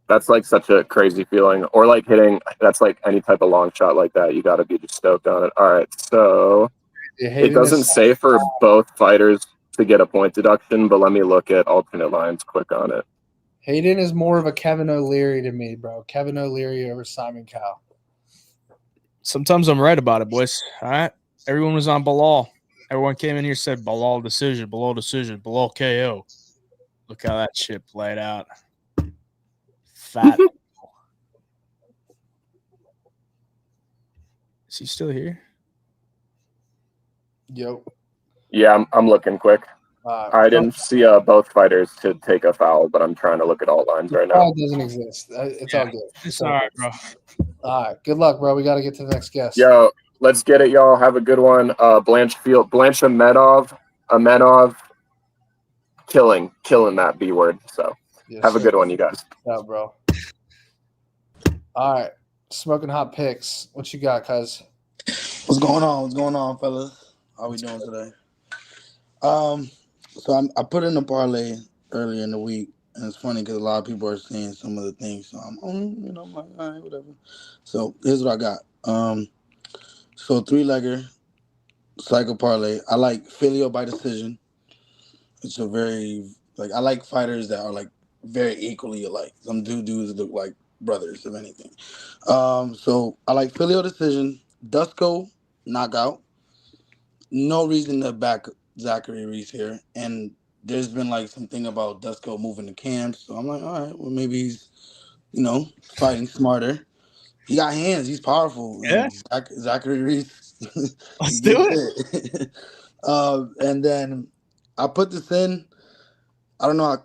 That's like such a crazy feeling. Or like hitting, that's like any type of long shot like that. You got to be just stoked on it. All right, so it doesn't say for both fighters to get a point deduction, but let me look at alternate lines quick on it.
Hayden is more of a Kevin O'Leary to me, bro. Kevin O'Leary over Simon Cowell.
Sometimes I'm right about it, boys. All right. Everyone was on Bilal. Everyone came in here said Bilal decision, Bilal KO. Look how that shit played out. Fat. Is he still here?
Yo.
Yeah, I'm looking quick. I didn't see both fighters to take a foul, but I'm trying to look at all lines right now.
Foul doesn't exist. It's all good.
It's all right, bro.
All right. Good luck, bro. We got to get to the next guest.
Yo, let's get it, y'all. Have a good one. Amenov, killing that B word. So
Yes,
have a
sir.
good one, you guys.
Yeah, bro. All right. Smoking hot picks. What you got, cuz?
What's going on? What's going on, fellas? How we doing today? So I put in a parlay earlier in the week, and it's funny because a lot of people are seeing some of the things. So I'm like, all right, whatever. So here's what I got. So 3-legger cycle parlay. I like Filio by decision. It's a very I like fighters that are like very equally alike. Some dudes look like brothers, if anything. So I like Filio decision, Dusko knockout. No reason to back Zachary Reese here, and there's been like something about Dusko moving to camps. So I'm like, all right, well maybe he's fighting smarter. He got hands. He's powerful.
Yeah.
Zachary Reese.
Let's do
it. And then I put this in. I don't know.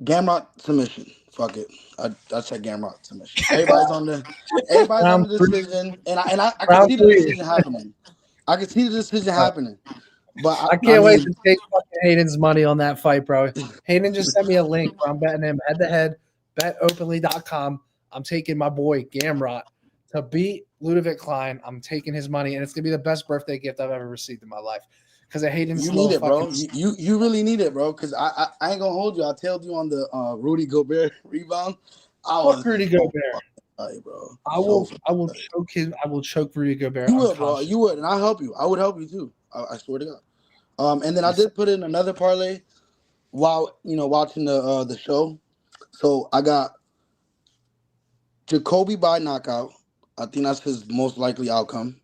Gamrot submission. Fuck it. I said Gamrot submission. Everybody's on the decision, and I can see the decision happening. I can see the decision happening. But
I can't wait to take fucking Hayden's money on that fight, bro. Hayden just sent me a link where I'm betting him head to head, betopenly.com. I'm taking my boy Gamrot to beat Ludovic Klein. I'm taking his money, and it's gonna be the best birthday gift I've ever received in my life. Because of Hayden's
You need it, bro. You really need it, bro. Because I ain't gonna hold you. I told you on the Rudy Gobert rebound.
Fuck Rudy Gobert.
Bro.
I will choke him. I will choke Rudy Gobert.
You will, bro. You would, and I'll help you. I would help you too. I swear to God. And then I did put in another parlay while watching the show. So I got Jacoby by knockout. I think that's his most likely outcome.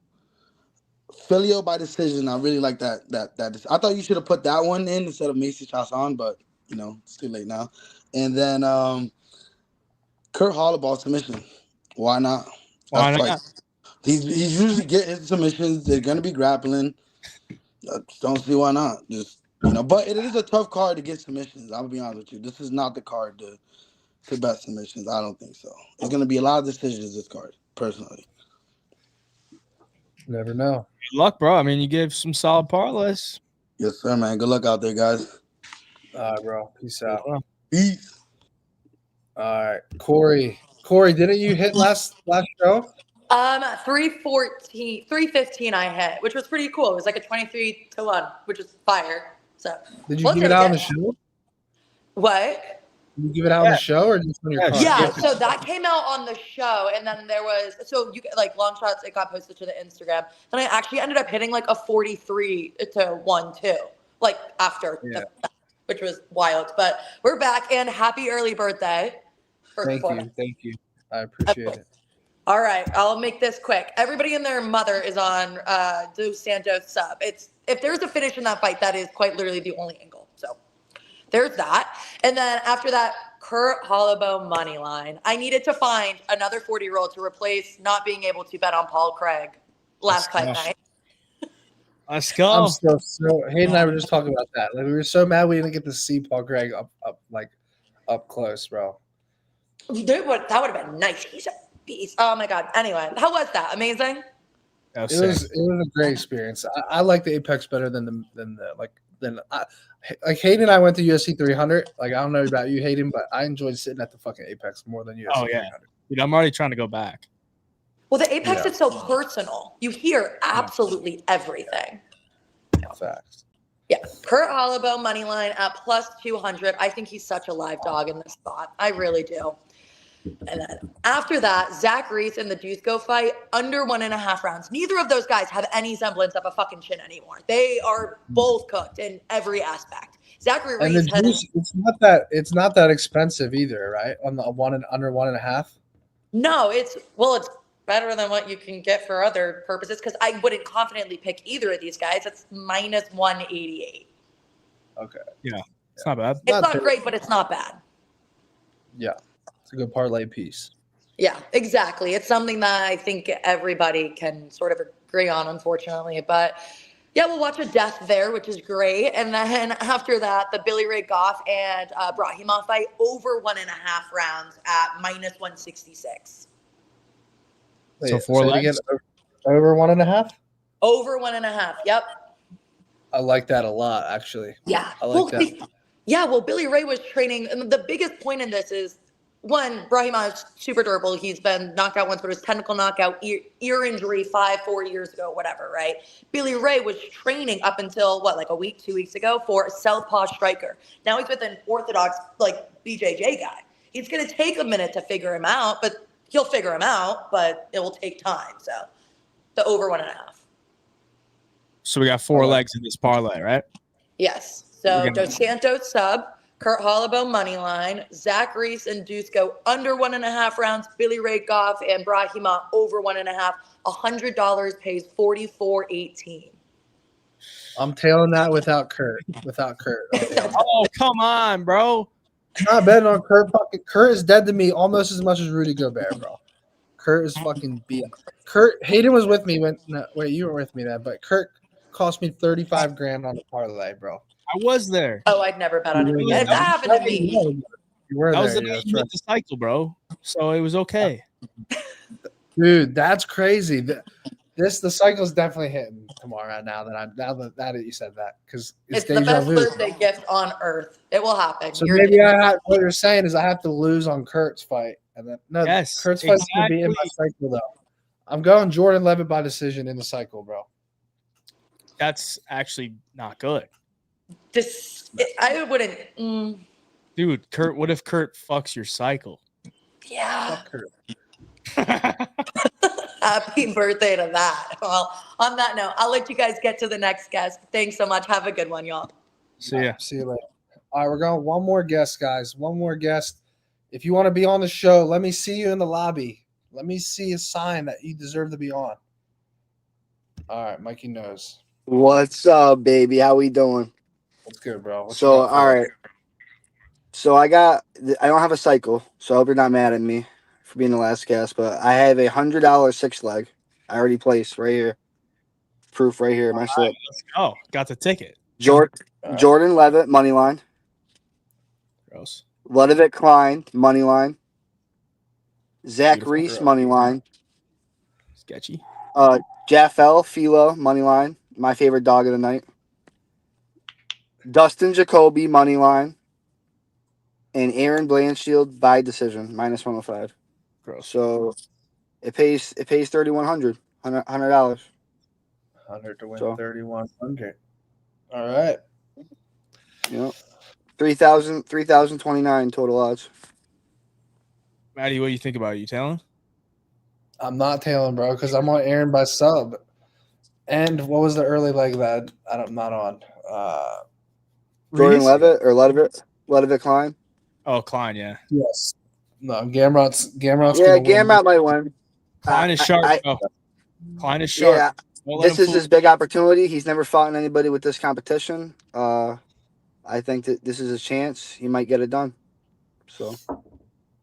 Filio by decision. I really like that. I thought you should have put that one in instead of Macy Chasson, but it's too late now. And then Kurt Holloway submission. Why not?
Why not?
He's usually getting his submissions. They're gonna be grappling. I just don't see why not. But it is a tough card to get submissions. I'll be honest with you. This is not the card to bet submissions. I don't think so. It's gonna be a lot of decisions this card, personally.
Never know.
Good luck, bro. I mean, you gave some solid parlays.
Yes, sir, man. Good luck out there, guys.
All right, bro. Peace out.
Peace.
All right, Corey. Corey, didn't you hit last show?
315 I hit, which was pretty cool. It was like a 23-1, which was fire. So
Did you give it out on the show?
What?
Did you give it out on the show or just on your card?
Yeah, so that came out on the show, and then there was you like long shots. It got posted to the Instagram. Then I actually ended up hitting like a 43-1 too, like after, which was wild. But we're back, and happy early birthday!
Thank you. I appreciate it.
All right, I'll make this quick. Everybody and their mother is on Dos Santos sub. If there's a finish in that fight, that is quite literally the only angle. So there's that. And then after that, Kurt Holloway money line. I needed to find another 40-year-old to replace not being able to bet on Paul Craig last fight night.
Let's go.
I'm still so Hayden and I were just talking about that. Like we were so mad we didn't get to see Paul Craig up close, bro.
Dude, that would have been nice. He's a beast. Oh my god. Anyway, how was that? Amazing.
It was a great experience. I like the Apex better than the than like Hayden and I went to UFC 300. Like I don't know about you, Hayden, but I enjoyed sitting at the fucking Apex more than UFC
Oh yeah,
300.
dude, I'm already trying to go back.
Well, the Apex
Yeah.
is so personal. You hear absolutely everything.
Facts.
Yeah. Kurt Holloway money line at plus 200. I think he's such a live dog in this spot. I really do. And then after that, Zach Reese and the Dusko fight under 1.5 rounds. Neither of those guys have any semblance of a fucking chin anymore. They are both cooked in every aspect. Zachary
And the
Reese has
juice, it's not that expensive either, right? On the under 1.5.
no. It's better than what you can get for other purposes because I wouldn't confidently pick either of these guys. It's minus 188.
Okay.
Yeah, it's not bad.
It's not great, but it's not bad.
Yeah, it's a good parlay piece.
Yeah, exactly. It's something that I think everybody can sort of agree on, unfortunately. But yeah, we'll watch a death there, which is great. And then after that, the Billy Ray Goff and Brahimov fight over 1.5 rounds at minus 166.
Wait,
So 4
say it
legs?
again, over 1.5.
Over 1.5. Yep.
I like that a lot, actually.
Yeah.
I like that.
Yeah, well, Billy Ray was training, and the biggest point in this is, one, Brahimov's super durable. He's been knocked out once, but it was technical knockout, ear injury 4 years ago, whatever, right? Billy Ray was training up until, like a week, 2 weeks ago for a southpaw striker. Now he's with an orthodox, BJJ guy. It's going to take a minute to figure him out, but he'll figure him out, but it will take time. So the over 1.5.
So we got 4 legs in this parlay, right?
Yes. So Dos Santos sub, Kurt Holloway money line, Zach Reese and Dusko under 1.5 rounds, Billy Ray Goff and Brahima over 1.5. $100 pays $44.18.
I'm tailing that without Kurt.
Oh, come on, bro.
Not betting on Kurt. Kurt is dead to me almost as much as Rudy Gobert, bro. Kurt is fucking beat. Kurt Hayden was with me when. No, wait, you were with me then, but Kurt cost me 35 grand on the parlay, bro.
I was there.
Oh, I'd never bet on him again. If that happened to me.
You were
that
there,
was the night you hit the cycle, bro. So it was okay.
Dude, that's crazy. The cycle's definitely hitting tomorrow. Right now that you said that, because
It's the best birthday gift on earth. It will happen.
So maybe what you're saying is I have to lose on Kurt's fight, and then Kurt's fight's gonna be in my cycle though. I'm going Jordan Levitt by decision in the cycle, bro.
That's actually not good.
I wouldn't.
Dude, Kurt, what if Kurt fucks your cycle?
Yeah. Happy birthday to that. Well, on that note, I'll let you guys get to the next guest. Thanks so much. Have a good one, y'all.
See ya.
See you later. All right, we're going one more guest, guys. One more guest. If you want to be on the show, let me see you in the lobby. Let me see a sign that you deserve to be on. All right, Mikey knows.
What's up, baby? How we doing?
What's good, bro?
All right. So I don't have a cycle, so I hope you're not mad at me for being the last guest, but I have a $100 6-leg. I already placed right here. Proof right here, my slip.
Let's go. Got the ticket.
Jordan Levitt, money line.
Gross.
Ludovic Klein, money line. Zach Reese, money line.
Sketchy.
Jaffel, Philo, money line. My favorite dog of the night. Dustin Jacoby, money line. And Aaron Blanchfield by decision, minus 105.
Gross.
So it pays $3,100, $100.
100 to win 3,100. All right.
Yep. 3,029 total odds.
Matty, what do you think about it? You telling?
I'm not tailing, bro, because I'm on Aaron by sub. And what was the early leg that I'm not on?
Jordan Levitt or Ludovic Klein?
Oh, Klein, yeah.
Yes. No, Gamrot's
yeah, Gamrot might win.
Klein is sharp. Klein is sharp.
Yeah, this is his big opportunity. He's never fought anybody with this competition. I think that this is his chance. He might get it done. So,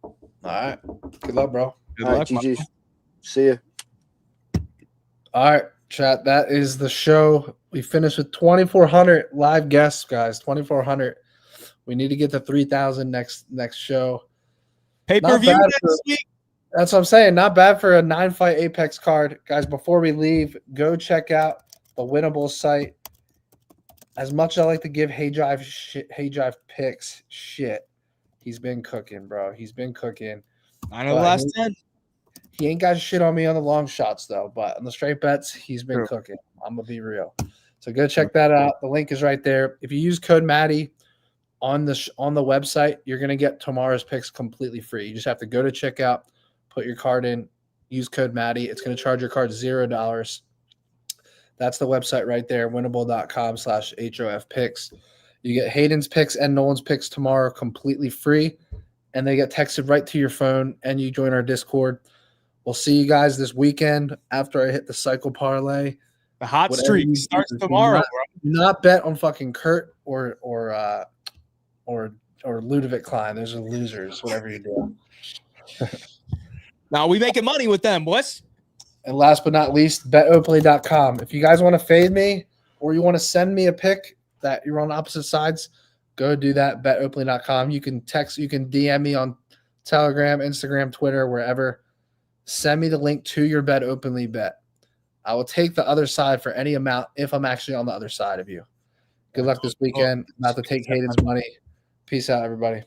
all right. Good luck, bro.
Good luck, GG's. See you.
All right, chat. That is the show. We finished with 2,400 live guests, guys. 2,400. We need to get to 3,000 next show.
Pay-per-view next week.
That's what I'm saying. Not bad for a 9-fight Apex card. Guys, before we leave, go check out the Winnable site. as much as I like to give Hayjive picks shit, he's been cooking, bro. He's been cooking.
I know the last 10.
He ain't got shit on me on the long shots though, but on the straight bets, he's been
True.
cooking. I'm gonna be real. So go check that out. The link is right there. If you use code Matty on the website, you're gonna get tomorrow's picks completely free. You just have to go to checkout, put your card in, use code Matty. It's gonna charge your card $0. That's the website right there, winnable.com/HOF picks. You get Hayden's picks and Nolan's picks tomorrow completely free, and they get texted right to your phone, and you join our Discord. We'll see you guys this weekend after I hit the cycle parlay.
The hot streak starts tomorrow, bro.
Do not bet on fucking Kurt or Ludovic Klein. Those are losers, whatever you do.
Now we making money with them, boys.
And last but not least, betoplay.com. If you guys want to fade me or you want to send me a pick that you're on opposite sides, go do that, betoplay.com. You can text, you can DM me on Telegram, Instagram, Twitter, wherever. Send me the link to your Bet Openly bet. I will take the other side for any amount if I'm actually on the other side of you. Good luck this weekend. Not to take Hayden's money. Peace out, everybody.